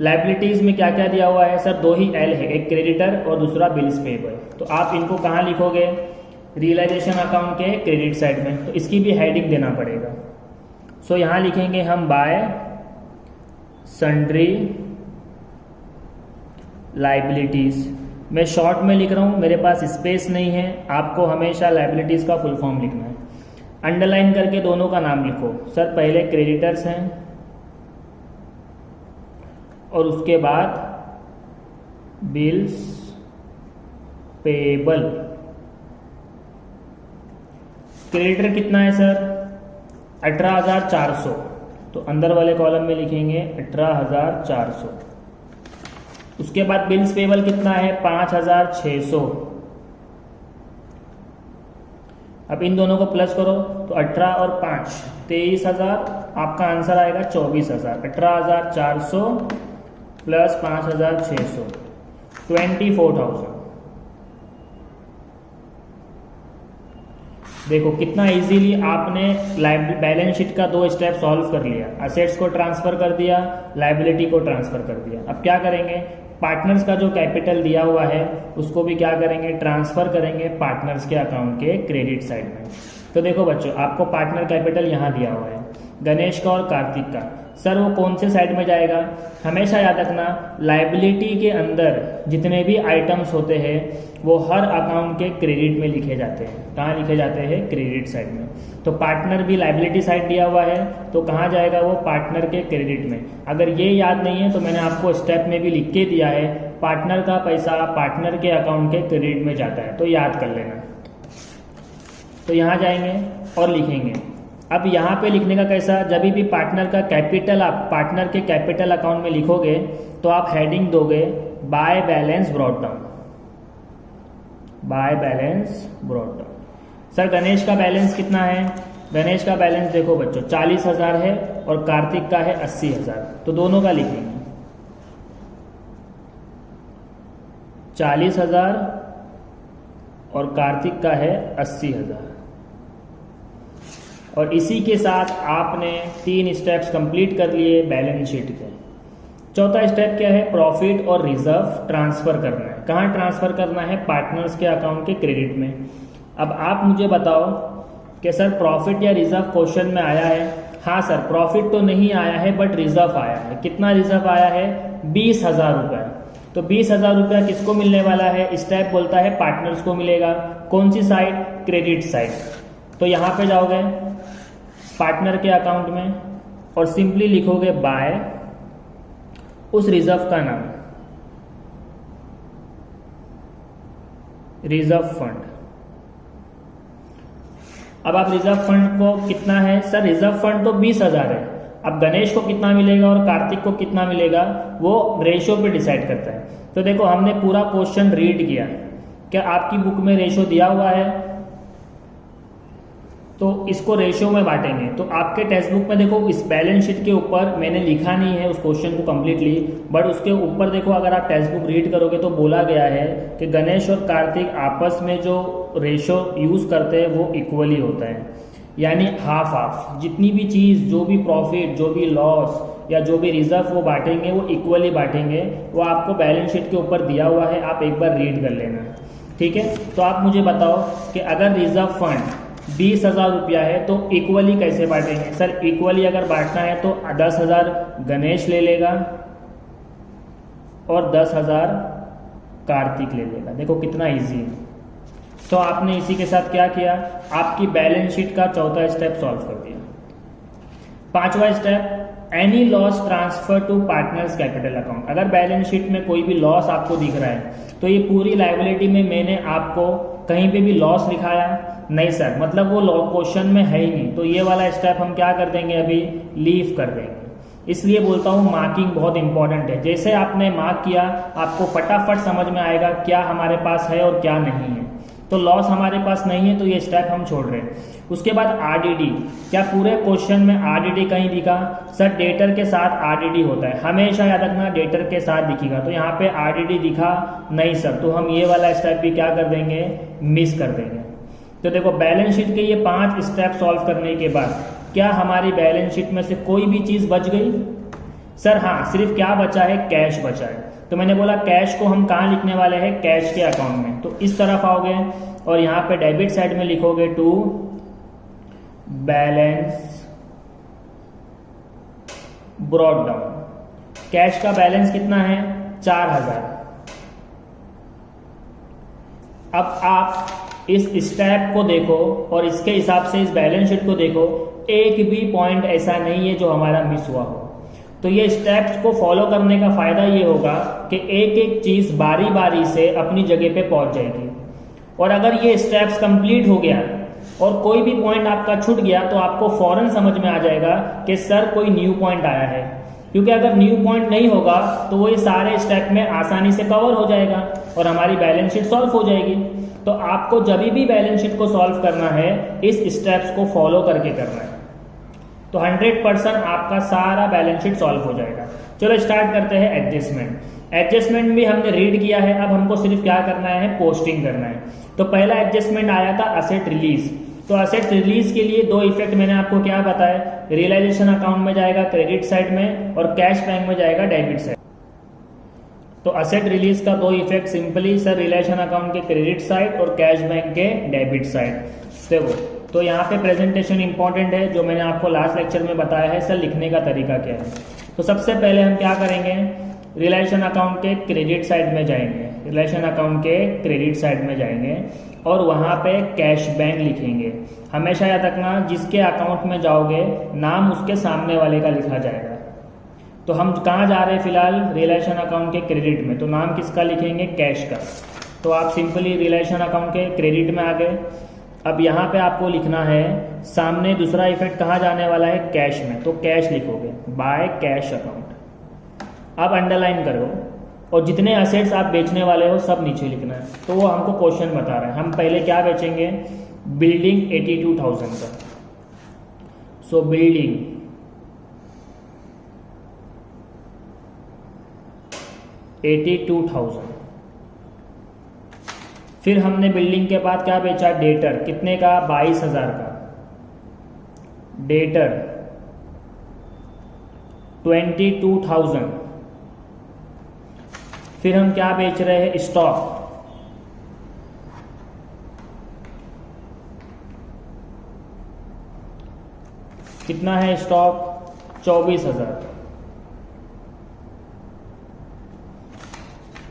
लाइबिलिटीज में क्या क्या दिया हुआ है सर, दो ही एल है, एक क्रेडिटर और दूसरा बिल्स पेबल। तो आप इनको कहाँ लिखोगे, रियलाइजेशन अकाउंट के क्रेडिट साइड में। तो इसकी भी हेडिंग देना पड़ेगा। सो यहाँ लिखेंगे हम बाय सन्ड्री लाइबिलिटीज। मैं शॉर्ट में लिख रहा हूँ, मेरे पास स्पेस नहीं है, आपको हमेशा लाइबिलिटीज का फुल फॉर्म लिखना है। अंडरलाइन करके दोनों का नाम लिखो। सर पहले क्रेडिटर्स हैं और उसके बाद बिल्स पेबल। क्रेडिटर कितना है सर, 18,400। तो अंदर वाले कॉलम में लिखेंगे 18,400। उसके बाद बिल्स पेबल कितना है, 5,600। अब इन दोनों को प्लस करो तो 18 और 5 23,000, आपका आंसर आएगा 24,000। 18,400 प्लस 5,600 24,000। देखो कितना इजीली आपने बैलेंस शीट का दो स्टेप सॉल्व कर लिया। असेट्स को ट्रांसफर कर दिया, लाइबिलिटी को ट्रांसफर कर दिया। अब क्या करेंगे, पार्टनर्स का जो कैपिटल दिया हुआ है उसको भी क्या करेंगे, ट्रांसफर करेंगे पार्टनर्स के अकाउंट के क्रेडिट साइड में। तो देखो बच्चों, आपको पार्टनर कैपिटल यहाँ दिया हुआ है, गणेश का और कार्तिक का। सर वो कौन से साइड में जाएगा, हमेशा याद रखना लाइबिलिटी के अंदर जितने भी आइटम्स होते हैं वो हर अकाउंट के क्रेडिट में लिखे जाते हैं। कहाँ लिखे जाते हैं, क्रेडिट साइड में। तो पार्टनर भी लाइबिलिटी साइड दिया हुआ है, तो कहाँ जाएगा वो, पार्टनर के क्रेडिट में। अगर ये याद नहीं है तो मैंने आपको स्टेप में भी लिख के दिया है, पार्टनर का पैसा पार्टनर के अकाउंट के क्रेडिट में जाता है, तो याद कर लेना। तो यहाँ जाएंगे और लिखेंगे। अब यहाँ पे लिखने का कैसा, जब भी पार्टनर का कैपिटल आप पार्टनर के कैपिटल अकाउंट में लिखोगे तो आप हेडिंग दोगे by balance brought down, by balance brought down. Sir Ganesh का बैलेंस कितना है, गणेश का बैलेंस देखो बच्चों 40,000 है और कार्तिक का है 80,000। तो दोनों का लिखेंगे 40,000 और कार्तिक का है 80,000। और इसी के साथ आपने 3 स्टेप्स कंप्लीट कर लिए बैलेंस शीट के। चौथा स्टेप क्या है, प्रॉफिट और रिजर्व ट्रांसफर करना है। कहाँ ट्रांसफर करना है, पार्टनर्स के अकाउंट के क्रेडिट में। अब आप मुझे बताओ कि सर प्रॉफिट या रिजर्व क्वेश्चन में आया है। हाँ सर, प्रॉफिट तो नहीं आया है बट रिजर्व आया है। कितना रिजर्व आया है, 20,000 रुपये। तो 20,000 रुपया किसको मिलने वाला है, स्टेप बोलता है पार्टनर्स को मिलेगा। कौन सी साइड, क्रेडिट साइड। तो यहाँ पे जाओगे पार्टनर के अकाउंट में और सिंपली लिखोगे बाय उस रिजर्व का नाम, रिजर्व फंड। अब आप रिजर्व फंड को कितना है, सर रिजर्व फंड तो 20,000 है। अब गणेश को कितना मिलेगा और कार्तिक को कितना मिलेगा वो रेशो पे डिसाइड करता है। तो देखो हमने पूरा क्वेश्चन रीड किया, क्या आपकी बुक में रेशो दिया हुआ है, तो इसको रेशियो में बांटेंगे। तो आपके टेक्स्ट बुक में देखो इस बैलेंस शीट के ऊपर मैंने लिखा नहीं है उस क्वेश्चन को कम्प्लीटली, बट उसके ऊपर देखो अगर आप टेक्स्ट बुक रीड करोगे तो बोला गया है कि गणेश और कार्तिक आपस में जो रेशियो यूज करते हैं वो इक्वली होता है। यानी हाफ हाफ, जितनी भी चीज़, जो भी प्रॉफिट, जो भी लॉस या जो भी रिजर्व वो बांटेंगे वो इक्वली बांटेंगे। वो आपको बैलेंस शीट के ऊपर दिया हुआ है, आप एक बार रीड कर लेना, ठीक है। तो आप मुझे बताओ कि अगर रिजर्व फंड 20,000 रुपया है तो इक्वली कैसे बांटेंगे? सर इक्वली अगर बांटना है तो 10,000 गणेश ले लेगा और 10,000 कार्तिक ले लेगा। देखो कितना इजी है। तो आपने इसी के साथ क्या किया, आपकी बैलेंस शीट का चौथा स्टेप सॉल्व कर दिया। पांचवा step, any loss transfer to partners capital account. अगर बैलेंस शीट में कोई भी लॉस आपको दिख रहा है तो ये पूरी लायबिलिटी में मैंने आपको कहीं पे भी लॉस लिखाया नहीं सर, मतलब वो क्वेश्चन में है ही नहीं, तो ये वाला स्टेप हम क्या कर देंगे, अभी लीव कर देंगे। इसलिए बोलता हूँ मार्किंग बहुत इंपॉर्टेंट है। जैसे आपने मार्क किया आपको फटाफट समझ में आएगा क्या हमारे पास है और क्या नहीं है। तो लॉस हमारे पास नहीं है तो ये स्टेप हम छोड़ रहे हैं। उसके बाद आरडीडी, क्या पूरे क्वेश्चन में आरडीडी कहीं दिखा? सर डेटर के साथ आरडीडी होता है, हमेशा याद रखना डेटर के साथ दिखेगा। तो यहाँ पे आरडीडी दिखा नहीं सर, तो हम ये वाला स्टेप भी क्या कर देंगे, मिस कर देंगे। तो देखो बैलेंस शीट के ये 5 स्टेप सॉल्व करने के बाद क्या हमारी बैलेंस शीट में से कोई भी चीज बच गई? सर हाँ, सिर्फ क्या बचा है, कैश बचा है। तो मैंने बोला कैश को हम कहाँ लिखने वाले हैं, कैश के अकाउंट में। तो इस तरफ आओगे और यहाँ पे डेबिट साइड में लिखोगे to balance brought down. Cash का बैलेंस कितना है, 4,000। अब आप इस स्टेप को देखो और इसके हिसाब से इस बैलेंस शीट को देखो, एक भी पॉइंट ऐसा नहीं है जो हमारा मिस हुआ हो। तो ये स्टेप्स को फॉलो करने का फायदा ये होगा कि एक एक चीज बारी बारी से अपनी जगह पे पहुंच जाएगी। और अगर ये स्टेप्स कंप्लीट हो गया और कोई भी पॉइंट आपका छूट गया तो आपको फौरन समझ में आ जाएगा कि सर कोई न्यू पॉइंट आया है, क्योंकि अगर न्यू पॉइंट नहीं होगा तो वो सारे स्टेप में आसानी से कवर हो जाएगा और हमारी बैलेंस शीट सॉल्व हो जाएगी। तो आपको जब भी बैलेंस शीट को सॉल्व करना है इस स्टेप्स को फॉलो करके करना है, तो 100% आपका सारा बैलेंस शीट सॉल्व हो जाएगा। चलो स्टार्ट करते हैं एडजस्टमेंट। एडजस्टमेंट भी हमने रीड किया है, अब हमको सिर्फ क्या करना है, पोस्टिंग करना है। तो पहला एडजस्टमेंट आया था असेट रिलीज। तो असेट रिलीज के लिए 2 इफेक्ट मैंने आपको क्या बताया, रियलाइजेशन अकाउंट में जाएगा क्रेडिट साइड में और कैश बैंक में जाएगा डेबिट साइड। तो असेट रिलीज का 2 effect simply sir realisation account के क्रेडिट साइड और कैश बैंक के डेबिट साइड। देखो तो यहाँ पे प्रेजेंटेशन इंपॉर्टेंट है, जो मैंने आपको लास्ट लेक्चर में बताया है सर लिखने का तरीका क्या है। तो सबसे पहले हम क्या करेंगे, रियलाइजेशन अकाउंट के क्रेडिट साइड में जाएंगे, रियलाइजेशन अकाउंट के क्रेडिट साइड में जाएंगे और वहाँ पे कैश बैंक लिखेंगे। हमेशा याद रखना जिसके अकाउंट में जाओगे नाम उसके सामने वाले का लिखा जाएगा। तो हम कहाँ जा रहे हैं फिलहाल, रियलाइजेशन अकाउंट के क्रेडिट में, तो नाम किसका लिखेंगे, कैश का। तो आप सिंपली रियलाइजेशन अकाउंट के क्रेडिट में आ गए। अब यहाँ पे आपको लिखना है सामने दूसरा इफेक्ट कहाँ जाने वाला है, कैश में, तो कैश लिखोगे, बाय कैश अकाउंट। अब अंडरलाइन करो और जितने असेट्स आप बेचने वाले हो सब नीचे लिखना है। तो वो हमको क्वेश्चन बता रहे हैं, हम पहले क्या बेचेंगे, बिल्डिंग 82,000 का। सो बिल्डिंग 82,000। फिर हमने बिल्डिंग के बाद क्या बेचा, डेटर, कितने का, 22,000 का। डेटर 22,000। फिर हम क्या बेच रहे हैं, स्टॉक, कितना है स्टॉक, 24,000।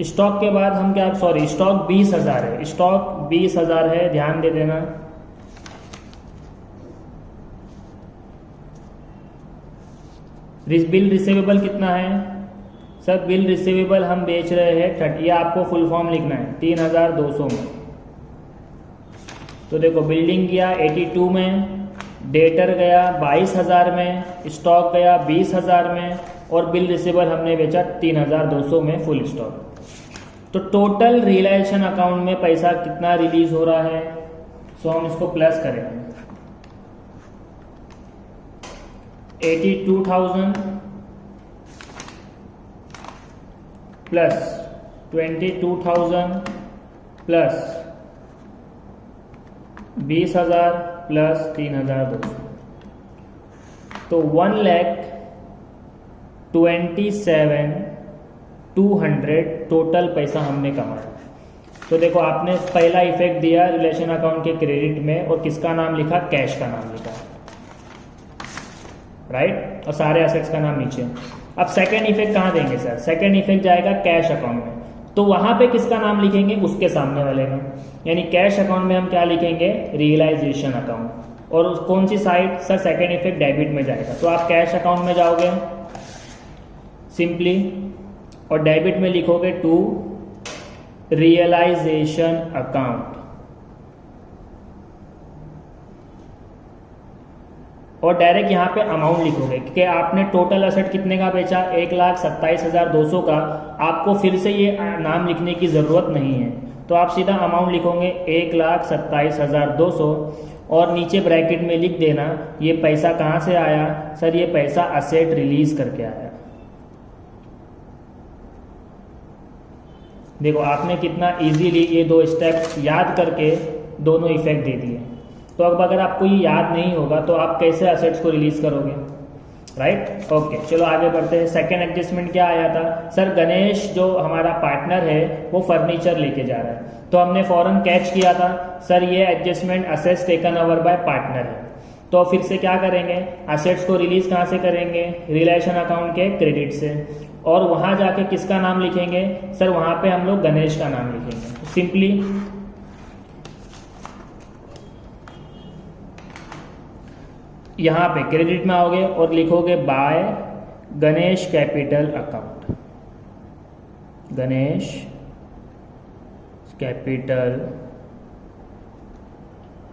स्टॉक के बाद हम क्या, सॉरी स्टॉक 20,000 है, स्टॉक 20,000 है, ध्यान दे देना। बिल रिसीवेबल कितना है, सर बिल रिसीवेबल हम बेच रहे हैं 30, ये आपको फुल फॉर्म लिखना है 3,200 में। तो देखो बिल्डिंग गया 82 में, डेटर गया 22,000 में, स्टॉक गया 20,000 में और बिल रिसीवेबल हमने बेचा 3,200 में फुल स्टॉक। तो टोटल रियलाइजेशन अकाउंट में पैसा कितना रिलीज हो रहा है, सो हम इसको प्लस करेंगे 82,000 प्लस 22,000 प्लस 20,000 प्लस 3,200, तो 1,27,200 टोटल पैसा हमने कमाया। तो देखो आपने पहला इफेक्ट दिया रिलेशन अकाउंट के क्रेडिट में और किसका नाम लिखा, कैश का नाम लिखा, राइट, और सारे एसेट्स का नाम नीचे। अब सेकेंड इफेक्ट कहाँ देंगे सर, सेकेंड इफेक्ट जाएगा कैश अकाउंट में, तो वहां पे किसका नाम लिखेंगे, उसके सामने वाले का, यानी कैश अकाउंट में हम क्या लिखेंगे, रियलाइजेशन अकाउंट, और कौन सी side sir, second effect debit में जाएगा, तो आप कैश अकाउंट में जाओगे सिंपली और डेबिट में लिखोगे टू रियलाइजेशन अकाउंट, और डायरेक्ट यहां पे अमाउंट लिखोगे कि आपने टोटल असेट कितने का बेचा, 1,27,200 का। आपको फिर से ये नाम लिखने की जरूरत नहीं है, तो आप सीधा अमाउंट लिखोगे 1,27,200 और नीचे ब्रैकेट में लिख देना ये पैसा कहां से आया, सर ये पैसा असेट रिलीज करके आया। देखो आपने कितना इजीली ये दो स्टेप्स याद करके दोनों इफेक्ट दे दिए। तो अब अगर आपको ये याद नहीं होगा तो आप कैसे असेट्स को रिलीज करोगे, राइट। ओके चलो आगे बढ़ते हैं। सेकेंड एडजस्टमेंट क्या आया था सर, गणेश जो हमारा पार्टनर है वो फर्नीचर लेके जा रहा है, तो हमने फौरन कैच किया था सर ये adjustment assets taken over by partner है। तो फिर से क्या करेंगे, असेट्स को रिलीज कहाँ से करेंगे, रिलेशन अकाउंट के क्रेडिट से, और वहां जाके किसका नाम लिखेंगे सर, वहां पे हम लोग गणेश का नाम लिखेंगे। सिंपली यहां पे क्रेडिट में आओगे और लिखोगे by Ganesh capital account, Ganesh capital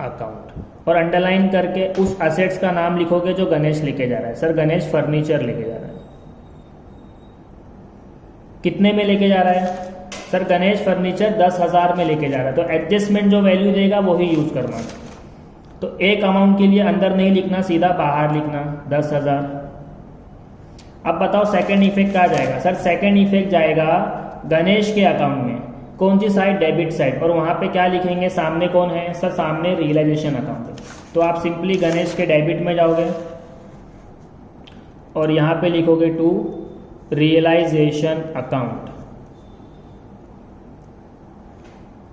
account, और अंडरलाइन करके उस असेट्स का नाम लिखोगे जो गणेश लेके जा रहा है। सर गणेश फर्नीचर लेके जा रहा है, कितने में लेके जा रहा है सर, गणेश फर्नीचर 10,000 में लेके जा रहा है, तो एडजस्टमेंट जो वैल्यू देगा वही यूज करना। तो एक अमाउंट के लिए अंदर नहीं लिखना, सीधा बाहर लिखना 10,000। अब बताओ सेकंड इफेक्ट कहाँ जाएगा सर, सेकंड इफेक्ट जाएगा गणेश के अकाउंट में, कौन सी साइड, डेबिट साइड, और वहां पे क्या लिखेंगे, सामने कौन है सर, सामने रियलाइजेशन अकाउंट है। तो आप सिंपली गणेश के डेबिट में जाओगे और यहां पे लिखोगे टू रियलाइजेशन अकाउंट,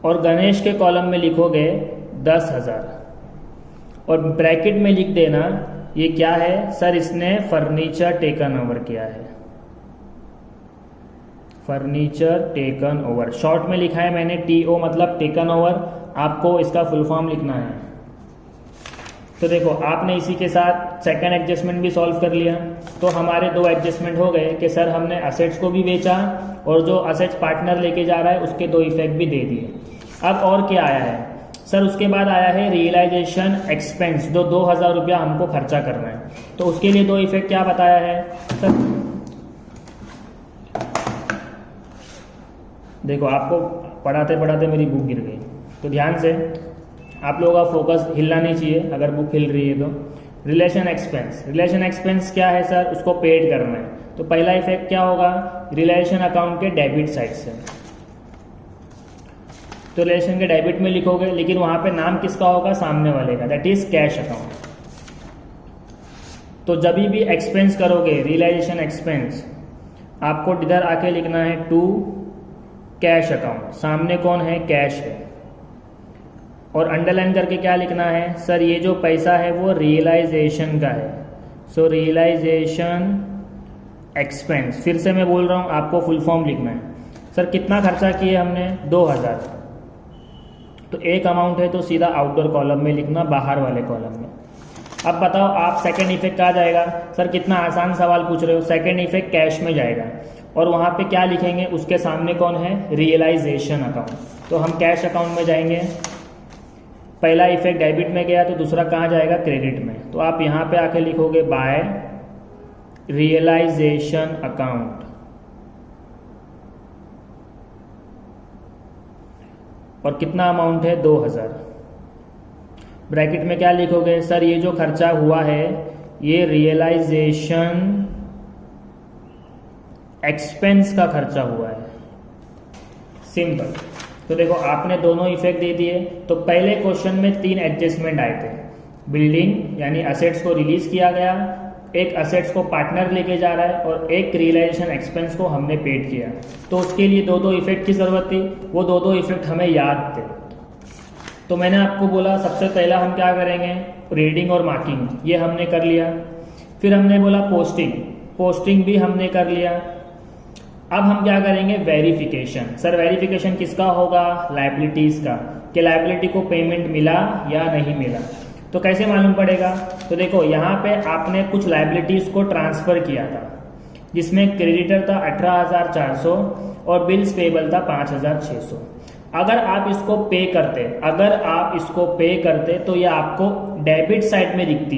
और गणेश के कॉलम में लिखोगे 10,000 और ब्रैकेट में लिख देना ये क्या है सर, इसने फर्नीचर टेकन ओवर किया है, फर्नीचर टेकन ओवर, शॉर्ट में लिखा है मैंने TO मतलब टेकन ओवर, आपको इसका फुल फॉर्म लिखना है। तो देखो आपने इसी के साथ सेकंड एडजस्टमेंट भी सॉल्व कर लिया। तो हमारे दो एडजस्टमेंट हो गए कि सर हमने असेट्स को भी बेचा और जो असेट्स पार्टनर लेके जा रहा है उसके दो इफेक्ट भी दे दिए। अब और क्या आया है सर, उसके बाद आया है रियलाइजेशन एक्सपेंस, जो 2,000 रुपया हमको खर्चा करना है, तो उसके लिए दो इफेक्ट क्या बताया है सर। देखो आपको पढ़ाते पढ़ाते मेरी बुक गिर गई, तो ध्यान से आप लोगों का फोकस हिलना नहीं चाहिए अगर बुक हिल रही है तो। रिलेशन एक्सपेंस, रिलेशन एक्सपेंस क्या है सर, उसको पेड करना है, तो पहला इफेक्ट क्या होगा, रिलेशन अकाउंट के डेबिट साइड से, तो रिलेशन के डेबिट में लिखोगे, लेकिन वहां पे नाम किसका होगा, सामने वाले का, दैट इज कैश अकाउंट। तो जब भी एक्सपेंस करोगे रियलाइजेशन एक्सपेंस, आपको इधर आके लिखना है टू कैश अकाउंट, सामने कौन है, कैश है, और अंडरलाइन करके क्या लिखना है सर, ये जो पैसा है वो रियलाइजेशन का है, सो रियलाइजेशन एक्सपेंस। फिर से मैं बोल रहा हूँ आपको फुल फॉर्म लिखना है। सर कितना खर्चा किए हमने, 2,000, तो एक अमाउंट है तो सीधा आउटडोर कॉलम में लिखना, बाहर वाले कॉलम में। अब बताओ आप सेकंड इफेक्ट कहाँ जाएगा सर, कितना आसान सवाल पूछ रहे हो, सेकंड इफेक्ट कैश में जाएगा, और वहां पे क्या लिखेंगे, उसके सामने कौन है, रियलाइजेशन अकाउंट, तो हम कैश अकाउंट में जाएंगे। पहला इफेक्ट डेबिट में गया तो दूसरा कहाँ जाएगा, क्रेडिट में, तो आप यहाँ पे आके लिखोगे बाय रियलाइजेशन अकाउंट, और कितना अमाउंट है, 2,000। ब्रैकेट में क्या लिखोगे सर, ये जो खर्चा हुआ है ये रियलाइजेशन एक्सपेंस का खर्चा हुआ है, सिंपल। तो देखो आपने दोनों इफेक्ट दे दिए। तो पहले क्वेश्चन में 3 एडजस्टमेंट आए थे, बिल्डिंग यानी असेट्स को रिलीज किया गया, एक असेट्स को पार्टनर लेके जा रहा है और एक रियलाइजेशन एक्सपेंस को हमने पेड किया। तो उसके लिए दो इफेक्ट की ज़रूरत थी, वो दो इफेक्ट हमें याद थे। तो मैंने आपको बोला सबसे पहला हम क्या करेंगे, रीडिंग और मार्किंग, ये हमने कर लिया। फिर हमने बोला पोस्टिंग भी हमने कर लिया। अब हम क्या करेंगे, वेरिफिकेशन। सर वेरिफिकेशन किसका होगा, लायबिलिटीज़ का, कि लायबिलिटी को पेमेंट मिला या नहीं मिला। तो कैसे मालूम पड़ेगा, तो देखो यहाँ पे आपने कुछ लायबिलिटीज़ को ट्रांसफ़र किया था, जिसमें क्रेडिटर था 18,400 और बिल्स पेबल था 5,600। अगर आप इसको पे करते तो ये आपको डेबिट साइड में दिखती।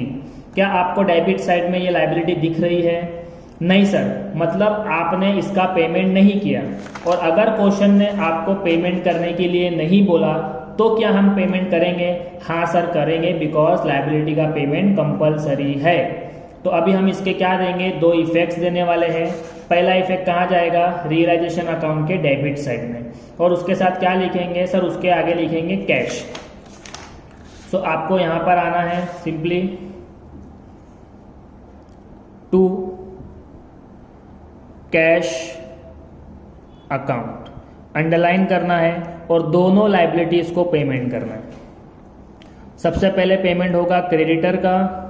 क्या आपको डेबिट साइड में ये लायबिलिटी दिख रही है? नहीं सर, मतलब आपने इसका पेमेंट नहीं किया। और अगर क्वेश्चन ने आपको पेमेंट करने के लिए नहीं बोला तो क्या हम पेमेंट करेंगे? हाँ सर करेंगे, बिकॉज लायबिलिटी का पेमेंट कंपलसरी है। तो अभी हम इसके क्या देंगे, दो इफेक्ट्स देने वाले हैं। पहला इफेक्ट कहाँ जाएगा, रियलाइजेशन अकाउंट के डेबिट साइड में, और उसके साथ क्या लिखेंगे सर, उसके आगे लिखेंगे कैश। सो आपको यहां पर आना है simply to cash account, underline करना है और दोनों लायबिलिटीज को पेमेंट करना है। सबसे पहले पेमेंट होगा क्रेडिटर का,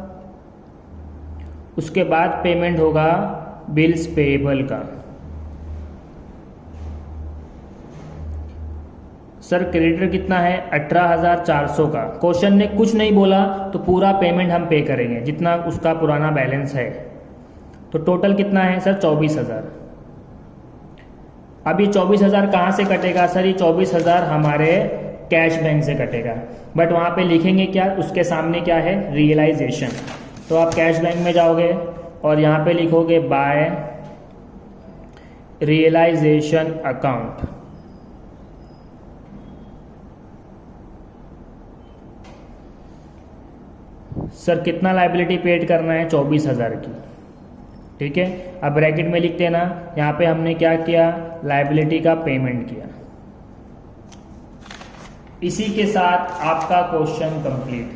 उसके बाद पेमेंट होगा बिल्स पेएबल का। सर क्रेडिटर कितना है, 18,400 का। क्वेश्चन ने कुछ नहीं बोला तो पूरा पेमेंट हम पे करेंगे जितना उसका पुराना बैलेंस है। तो टोटल कितना है सर, 24,000। अभी 24,000 कहाँ से कटेगा सर, ये 24,000 हमारे कैश बैंक से कटेगा। बट वहाँ पे लिखेंगे क्या, उसके सामने क्या है, रियलाइजेशन। तो आप कैश बैंक में जाओगे और यहाँ पे लिखोगे बाय रियलाइजेशन अकाउंट। सर कितना लायबिलिटी पेड करना है, 24,000 की। ठीक है, अब ब्रैकेट में लिख देना, यहाँ पे हमने क्या किया, लायबिलिटी का पेमेंट किया। इसी के साथ आपका क्वेश्चन कंप्लीट।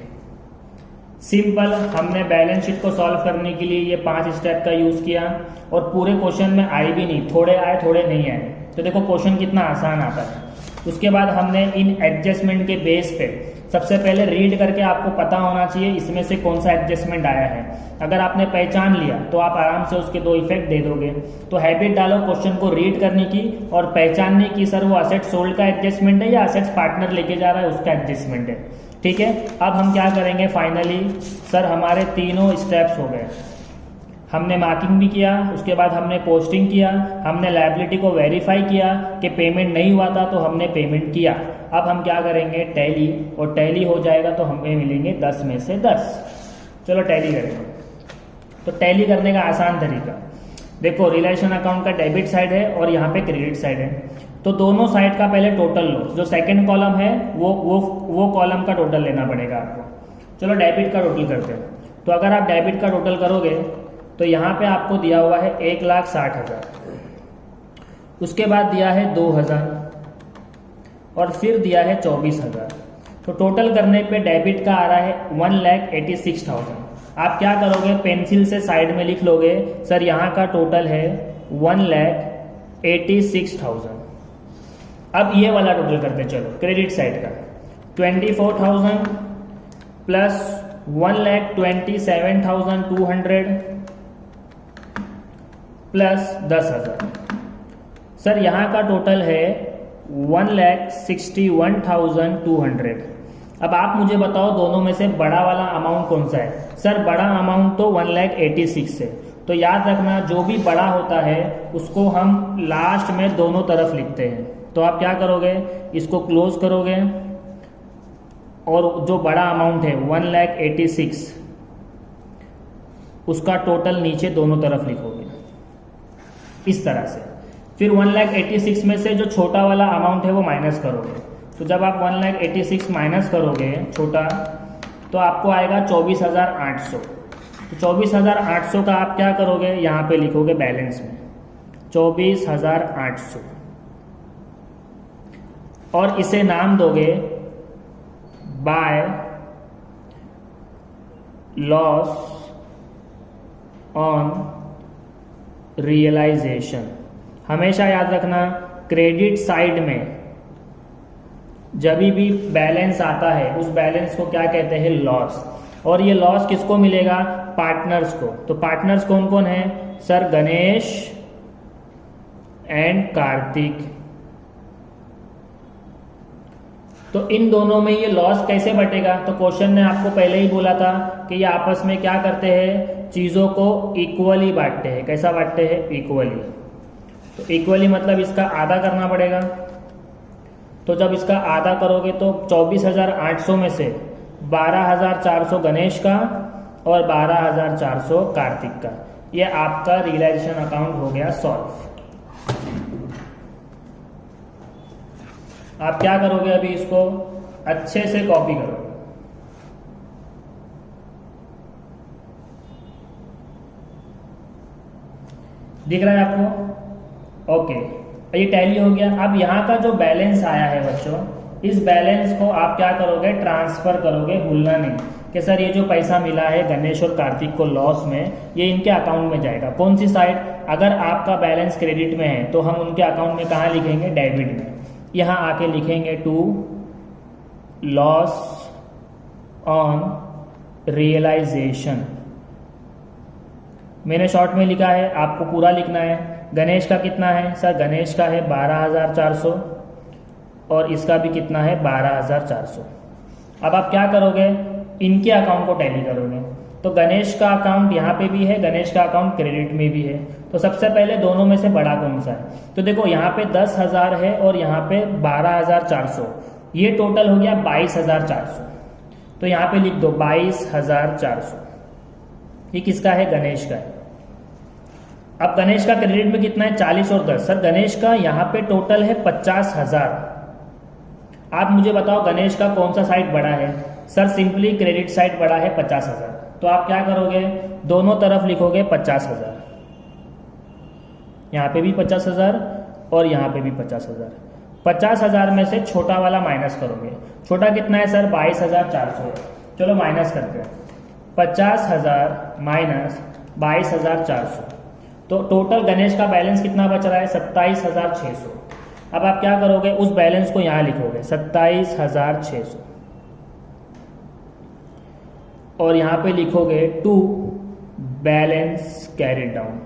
सिंपल, हमने बैलेंस शीट को सॉल्व करने के लिए ये 5 स्टेप का यूज किया और पूरे क्वेश्चन में आए भी नहीं, थोड़े आए थोड़े नहीं आए। तो देखो क्वेश्चन कितना आसान आता है। उसके बाद हमने इन एडजस्टमेंट के बेस पे सबसे पहले रीड करके आपको पता होना चाहिए इसमें से कौन सा एडजस्टमेंट आया है। अगर आपने पहचान लिया तो आप आराम से उसके दो इफेक्ट दे दोगे। तो हैबिट डालो क्वेश्चन को रीड करने की और पहचानने की, सर वो असेट सोल्ड का एडजस्टमेंट है या असेट्स पार्टनर लेके जा रहा है उसका एडजस्टमेंट है। ठीक है, अब हम क्या करेंगे फाइनली, सर हमारे तीनों स्टेप्स हो गए। हमने मार्किंग भी किया, उसके बाद हमने पोस्टिंग किया, हमने लायबिलिटी को वेरीफाई किया कि पेमेंट नहीं हुआ था तो हमने पेमेंट किया। अब हम क्या करेंगे, टैली, और टैली हो जाएगा तो हमें मिलेंगे 10 में से 10। चलो टैली करेंगे। तो टैली करने का आसान तरीका देखो, रिलेशन अकाउंट का डेबिट साइड है और यहाँ पे क्रेडिट साइड है। तो दोनों साइड का पहले टोटल लो, जो सेकंड कॉलम है वो कॉलम का टोटल लेना पड़ेगा आपको। चलो डेबिट का टोटल करते हैं। तो अगर आप डेबिट का टोटल करोगे तो यहाँ पे आपको दिया हुआ है 1,60,000, उसके बाद दिया है 2,000 और फिर दिया है 24,000। तो टोटल करने पे डेबिट का आ रहा है 1,86,000। आप क्या करोगे, पेंसिल से साइड में लिख लोगे, सर यहाँ का टोटल है 1,86,000। अब ये वाला टोटल करते चलो, क्रेडिट साइड का 24,000 प्लस 1,27,200 प्लस 10,000। सर यहाँ का टोटल है 1,61,200। अब आप मुझे बताओ दोनों में से बड़ा वाला अमाउंट कौन सा है। सर बड़ा अमाउंट तो 1,86,000 है। तो याद रखना जो भी बड़ा होता है उसको हम लास्ट में दोनों तरफ लिखते हैं। तो आप क्या करोगे, इसको क्लोज करोगे और जो बड़ा अमाउंट है 1,86,000 उसका टोटल नीचे दोनों तरफ लिखोगे इस तरह से। फिर 1,86,000 में से जो छोटा वाला अमाउंट है वो माइनस करोगे। तो जब आप 1,86,000 माइनस करोगे छोटा, तो आपको आएगा 24,800। तो 24,800 का आप क्या करोगे, यहाँ पे लिखोगे बैलेंस में 24,800 और इसे नाम दोगे बाय लॉस ऑन रियलाइजेशन। हमेशा याद रखना क्रेडिट साइड में जब भी बैलेंस आता है उस बैलेंस को क्या कहते हैं, लॉस। और ये लॉस किसको मिलेगा, पार्टनर्स को। तो पार्टनर्स कौन कौन है सर, गणेश एंड कार्तिक। तो इन दोनों में ये लॉस कैसे बटेगा, तो क्वेश्चन ने आपको पहले ही बोला था कि ये आपस में क्या करते हैं, चीजों को इक्वली बांटते हैं। कैसा बांटते हैं, इक्वली। तो इक्वली मतलब इसका आधा करना पड़ेगा। तो जब इसका आधा करोगे तो 24,800 में से 12,400 गणेश का और 12,400 कार्तिक का। ये आपका रियलाइजेशन अकाउंट हो गया सॉल्व। आप क्या करोगे, अभी इसको अच्छे से कॉपी करोगे। दिख रहा है आपको, ओके। ये टैली हो गया। अब यहाँ का जो बैलेंस आया है बच्चों, इस बैलेंस को आप क्या करोगे, ट्रांसफर करोगे। भूलना नहीं कि सर ये जो पैसा मिला है गणेश और कार्तिक को लॉस में, ये इनके अकाउंट में जाएगा। कौन सी साइड, अगर आपका बैलेंस क्रेडिट में है तो हम उनके अकाउंट में कहाँ लिखेंगे, डेबिट में। यहाँ आके लिखेंगे टू लॉस ऑन रियलाइजेशन। मैंने शॉर्ट में लिखा है, आपको पूरा लिखना है। गणेश का कितना है सर, गणेश का है 12,400 और इसका भी कितना है 12,400। अब आप क्या करोगे, इनके अकाउंट को टैली करोगे। तो गणेश का अकाउंट यहाँ पे भी है, गणेश का अकाउंट क्रेडिट में भी है। तो सबसे पहले दोनों में से बड़ा कौन सा है, तो देखो यहाँ पे 10,000 है और यहाँ पे 12,400, ये टोटल हो गया 22,400। तो यहाँ पे लिख दो 22,400। ये किसका है, गणेश का है। अब गणेश का क्रेडिट में कितना है, 40 और 10। सर गणेश का यहाँ पे टोटल है 50,000। आप मुझे बताओ गणेश का कौन सा साइड बड़ा है, सर सिंपली क्रेडिट साइड बड़ा है 50,000। तो आप क्या करोगे, दोनों तरफ लिखोगे 50,000। यहाँ पे भी 50,000 और यहाँ पे भी 50,000। 50,000 में से छोटा वाला माइनस करोगे। छोटा कितना है सर, 22,400 है। चलो माइनस करते हैं, 50,000 माइनस 22,400। तो टोटल गणेश का बैलेंस कितना बच रहा है, 27,600। अब आप क्या करोगे, उस बैलेंस को यहां लिखोगे 27,600 और यहां पे लिखोगे टू बैलेंस कैरिड डाउन।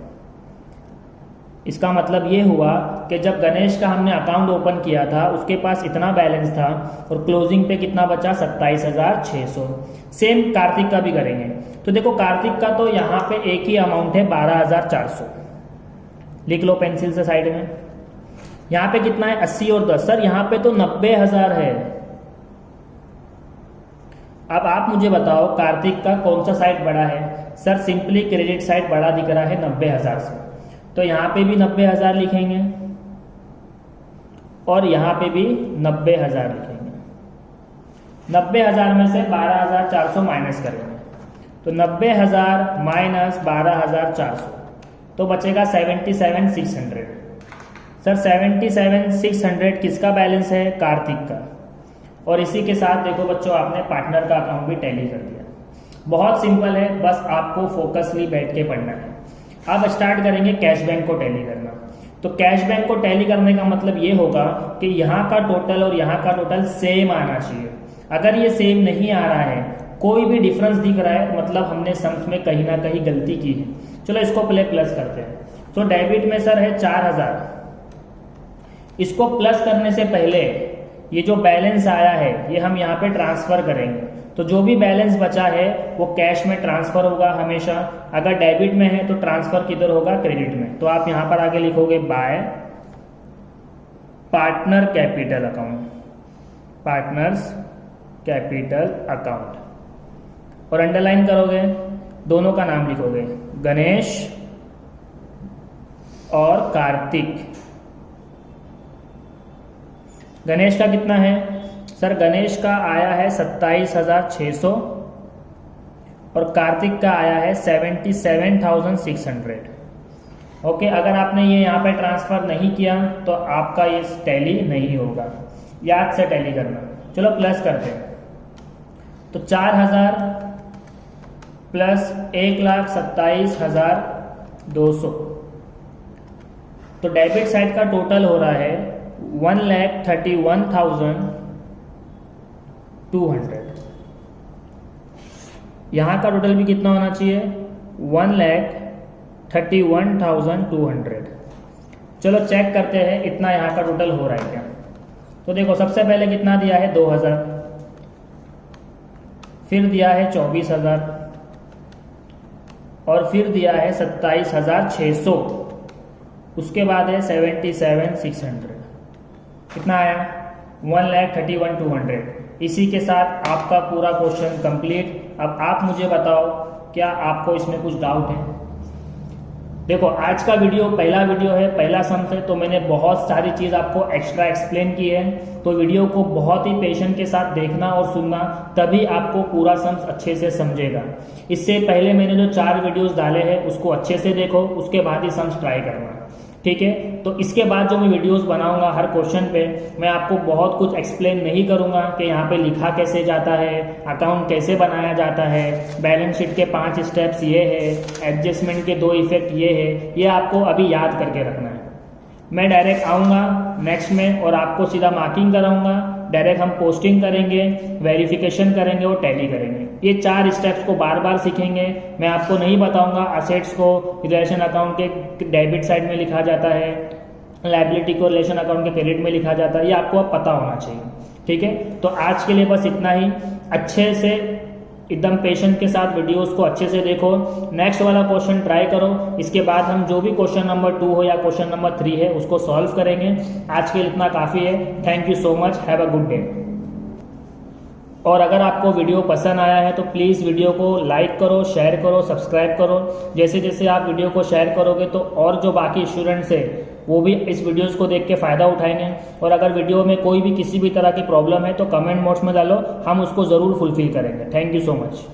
इसका मतलब ये हुआ कि जब गणेश का हमने अकाउंट ओपन किया था उसके पास इतना बैलेंस था और क्लोजिंग पे कितना बचा, 27,600। सेम कार्तिक का भी करेंगे। तो देखो कार्तिक का तो यहाँ पे एक ही अमाउंट है 12,400, लिख लो पेंसिल से साइड में। यहाँ पे कितना है, 80 और 10। सर यहाँ पे तो 90,000 है। अब आप मुझे बताओ कार्तिक का कौन सा साइड बड़ा है, सर सिंपली क्रेडिट साइड बड़ा दिख रहा है 90,000 से। तो यहाँ पे भी 90,000 लिखेंगे और यहाँ पे भी 90,000 लिखेंगे। 90,000 में से 12,400 माइनस करेंगे। तो 90,000 माइनस 12,400 तो बचेगा 77,600। सर 77,600 किसका बैलेंस है, कार्तिक का। और इसी के साथ देखो बच्चों आपने पार्टनर का अकाउंट भी टैली कर दिया। बहुत सिंपल है, बस आपको फोकसली बैठ के पढ़ना है। अब स्टार्ट करेंगे कैश बैंक को टैली करना। तो कैश बैंक को टैली करने का मतलब ये होगा कि यहाँ का टोटल और यहाँ का टोटल सेम आना चाहिए। अगर ये सेम नहीं आ रहा है, कोई भी डिफरेंस दिख रहा है, मतलब हमने सम्स में कहीं ना कहीं गलती की है। चलो इसको प्लस करते हैं। तो डेबिट में सर है 4,000। इसको प्लस करने से पहले ये जो बैलेंस आया है ये हम यहाँ पे ट्रांसफर करेंगे। तो जो भी बैलेंस बचा है वो कैश में ट्रांसफर होगा हमेशा। अगर डेबिट में है तो ट्रांसफर किधर होगा, क्रेडिट में। तो आप यहां पर आगे लिखोगे bye partner capital account, partners capital account और अंडरलाइन करोगे, दोनों का नाम लिखोगे गणेश और कार्तिक। गणेश का कितना है सर, गणेश का आया है 27,600 और कार्तिक का आया है 77,600। ओके, अगर आपने ये यहाँ पे ट्रांसफर नहीं किया तो आपका ये टैली नहीं होगा, याद से टैली करना। चलो प्लस करते हैं। तो 4,000 प्लस 1,27,200। तो डेबिट साइड का टोटल हो रहा है 1,31,200। यहाँ का टोटल भी कितना होना चाहिए? 1,31,200। चलो चेक करते हैं इतना यहाँ का टोटल हो रहा है क्या। तो देखो सबसे पहले कितना दिया है 2,000, फिर दिया है 24,000 और फिर दिया है 27,600, उसके बाद है 77,600। कितना आया? 1,31,200। इसी के साथ आपका पूरा क्वेश्चन कंप्लीट। अब आप मुझे बताओ क्या आपको इसमें कुछ डाउट है? देखो आज का वीडियो पहला वीडियो है, पहला सम्स है, तो मैंने बहुत सारी चीज़ आपको एक्स्ट्रा एक्सप्लेन की है। तो वीडियो को बहुत ही पेशेंस के साथ देखना और सुनना, तभी आपको पूरा सम्स अच्छे से समझेगा। इससे पहले मैंने जो 4 वीडियोस डाले हैं उसको अच्छे से देखो, उसके बाद ही सम्स ट्राई करना, ठीक है। तो इसके बाद जो मैं वीडियोस बनाऊंगा हर क्वेश्चन पे, मैं आपको बहुत कुछ एक्सप्लेन नहीं करूंगा कि यहाँ पे लिखा कैसे जाता है, अकाउंट कैसे बनाया जाता है, बैलेंस शीट के 5 स्टेप्स ये है, एडजस्टमेंट के 2 इफेक्ट ये है, ये आपको अभी याद करके रखना है। मैं डायरेक्ट आऊँगा नेक्स्ट में और आपको सीधा मार्किंग कराऊंगा। डायरेक्ट हम पोस्टिंग करेंगे, वेरिफिकेशन करेंगे और टैली करेंगे। ये 4 स्टेप्स को बार बार सीखेंगे। मैं आपको नहीं बताऊंगा असेट्स को रिलेशन अकाउंट के डेबिट साइड में लिखा जाता है, लायबिलिटी को रिलेशन अकाउंट के क्रेडिट में लिखा जाता है, ये आपको अब पता होना चाहिए, ठीक है। तो आज के लिए बस इतना ही। अच्छे से एकदम पेशेंट के साथ वीडियोस को अच्छे से देखो, नेक्स्ट वाला क्वेश्चन ट्राई करो, इसके बाद हम जो भी क्वेश्चन नंबर 2 हो या क्वेश्चन नंबर 3 है उसको सॉल्व करेंगे। आज के लिए इतना काफ़ी है। Thank you so much, have a good day. और अगर आपको वीडियो पसंद आया है तो प्लीज़ वीडियो को लाइक करो, शेयर करो, सब्सक्राइब करो। जैसे जैसे आप वीडियो को शेयर करोगे तो और जो बाकी स्टूडेंट्स है वो भी इस वीडियोस को देख के फ़ायदा उठाएंगे। और अगर वीडियो में कोई भी किसी भी तरह की प्रॉब्लम है तो कमेंट बॉक्स में डालो, हम उसको ज़रूर फुलफिल करेंगे। Thank you so much.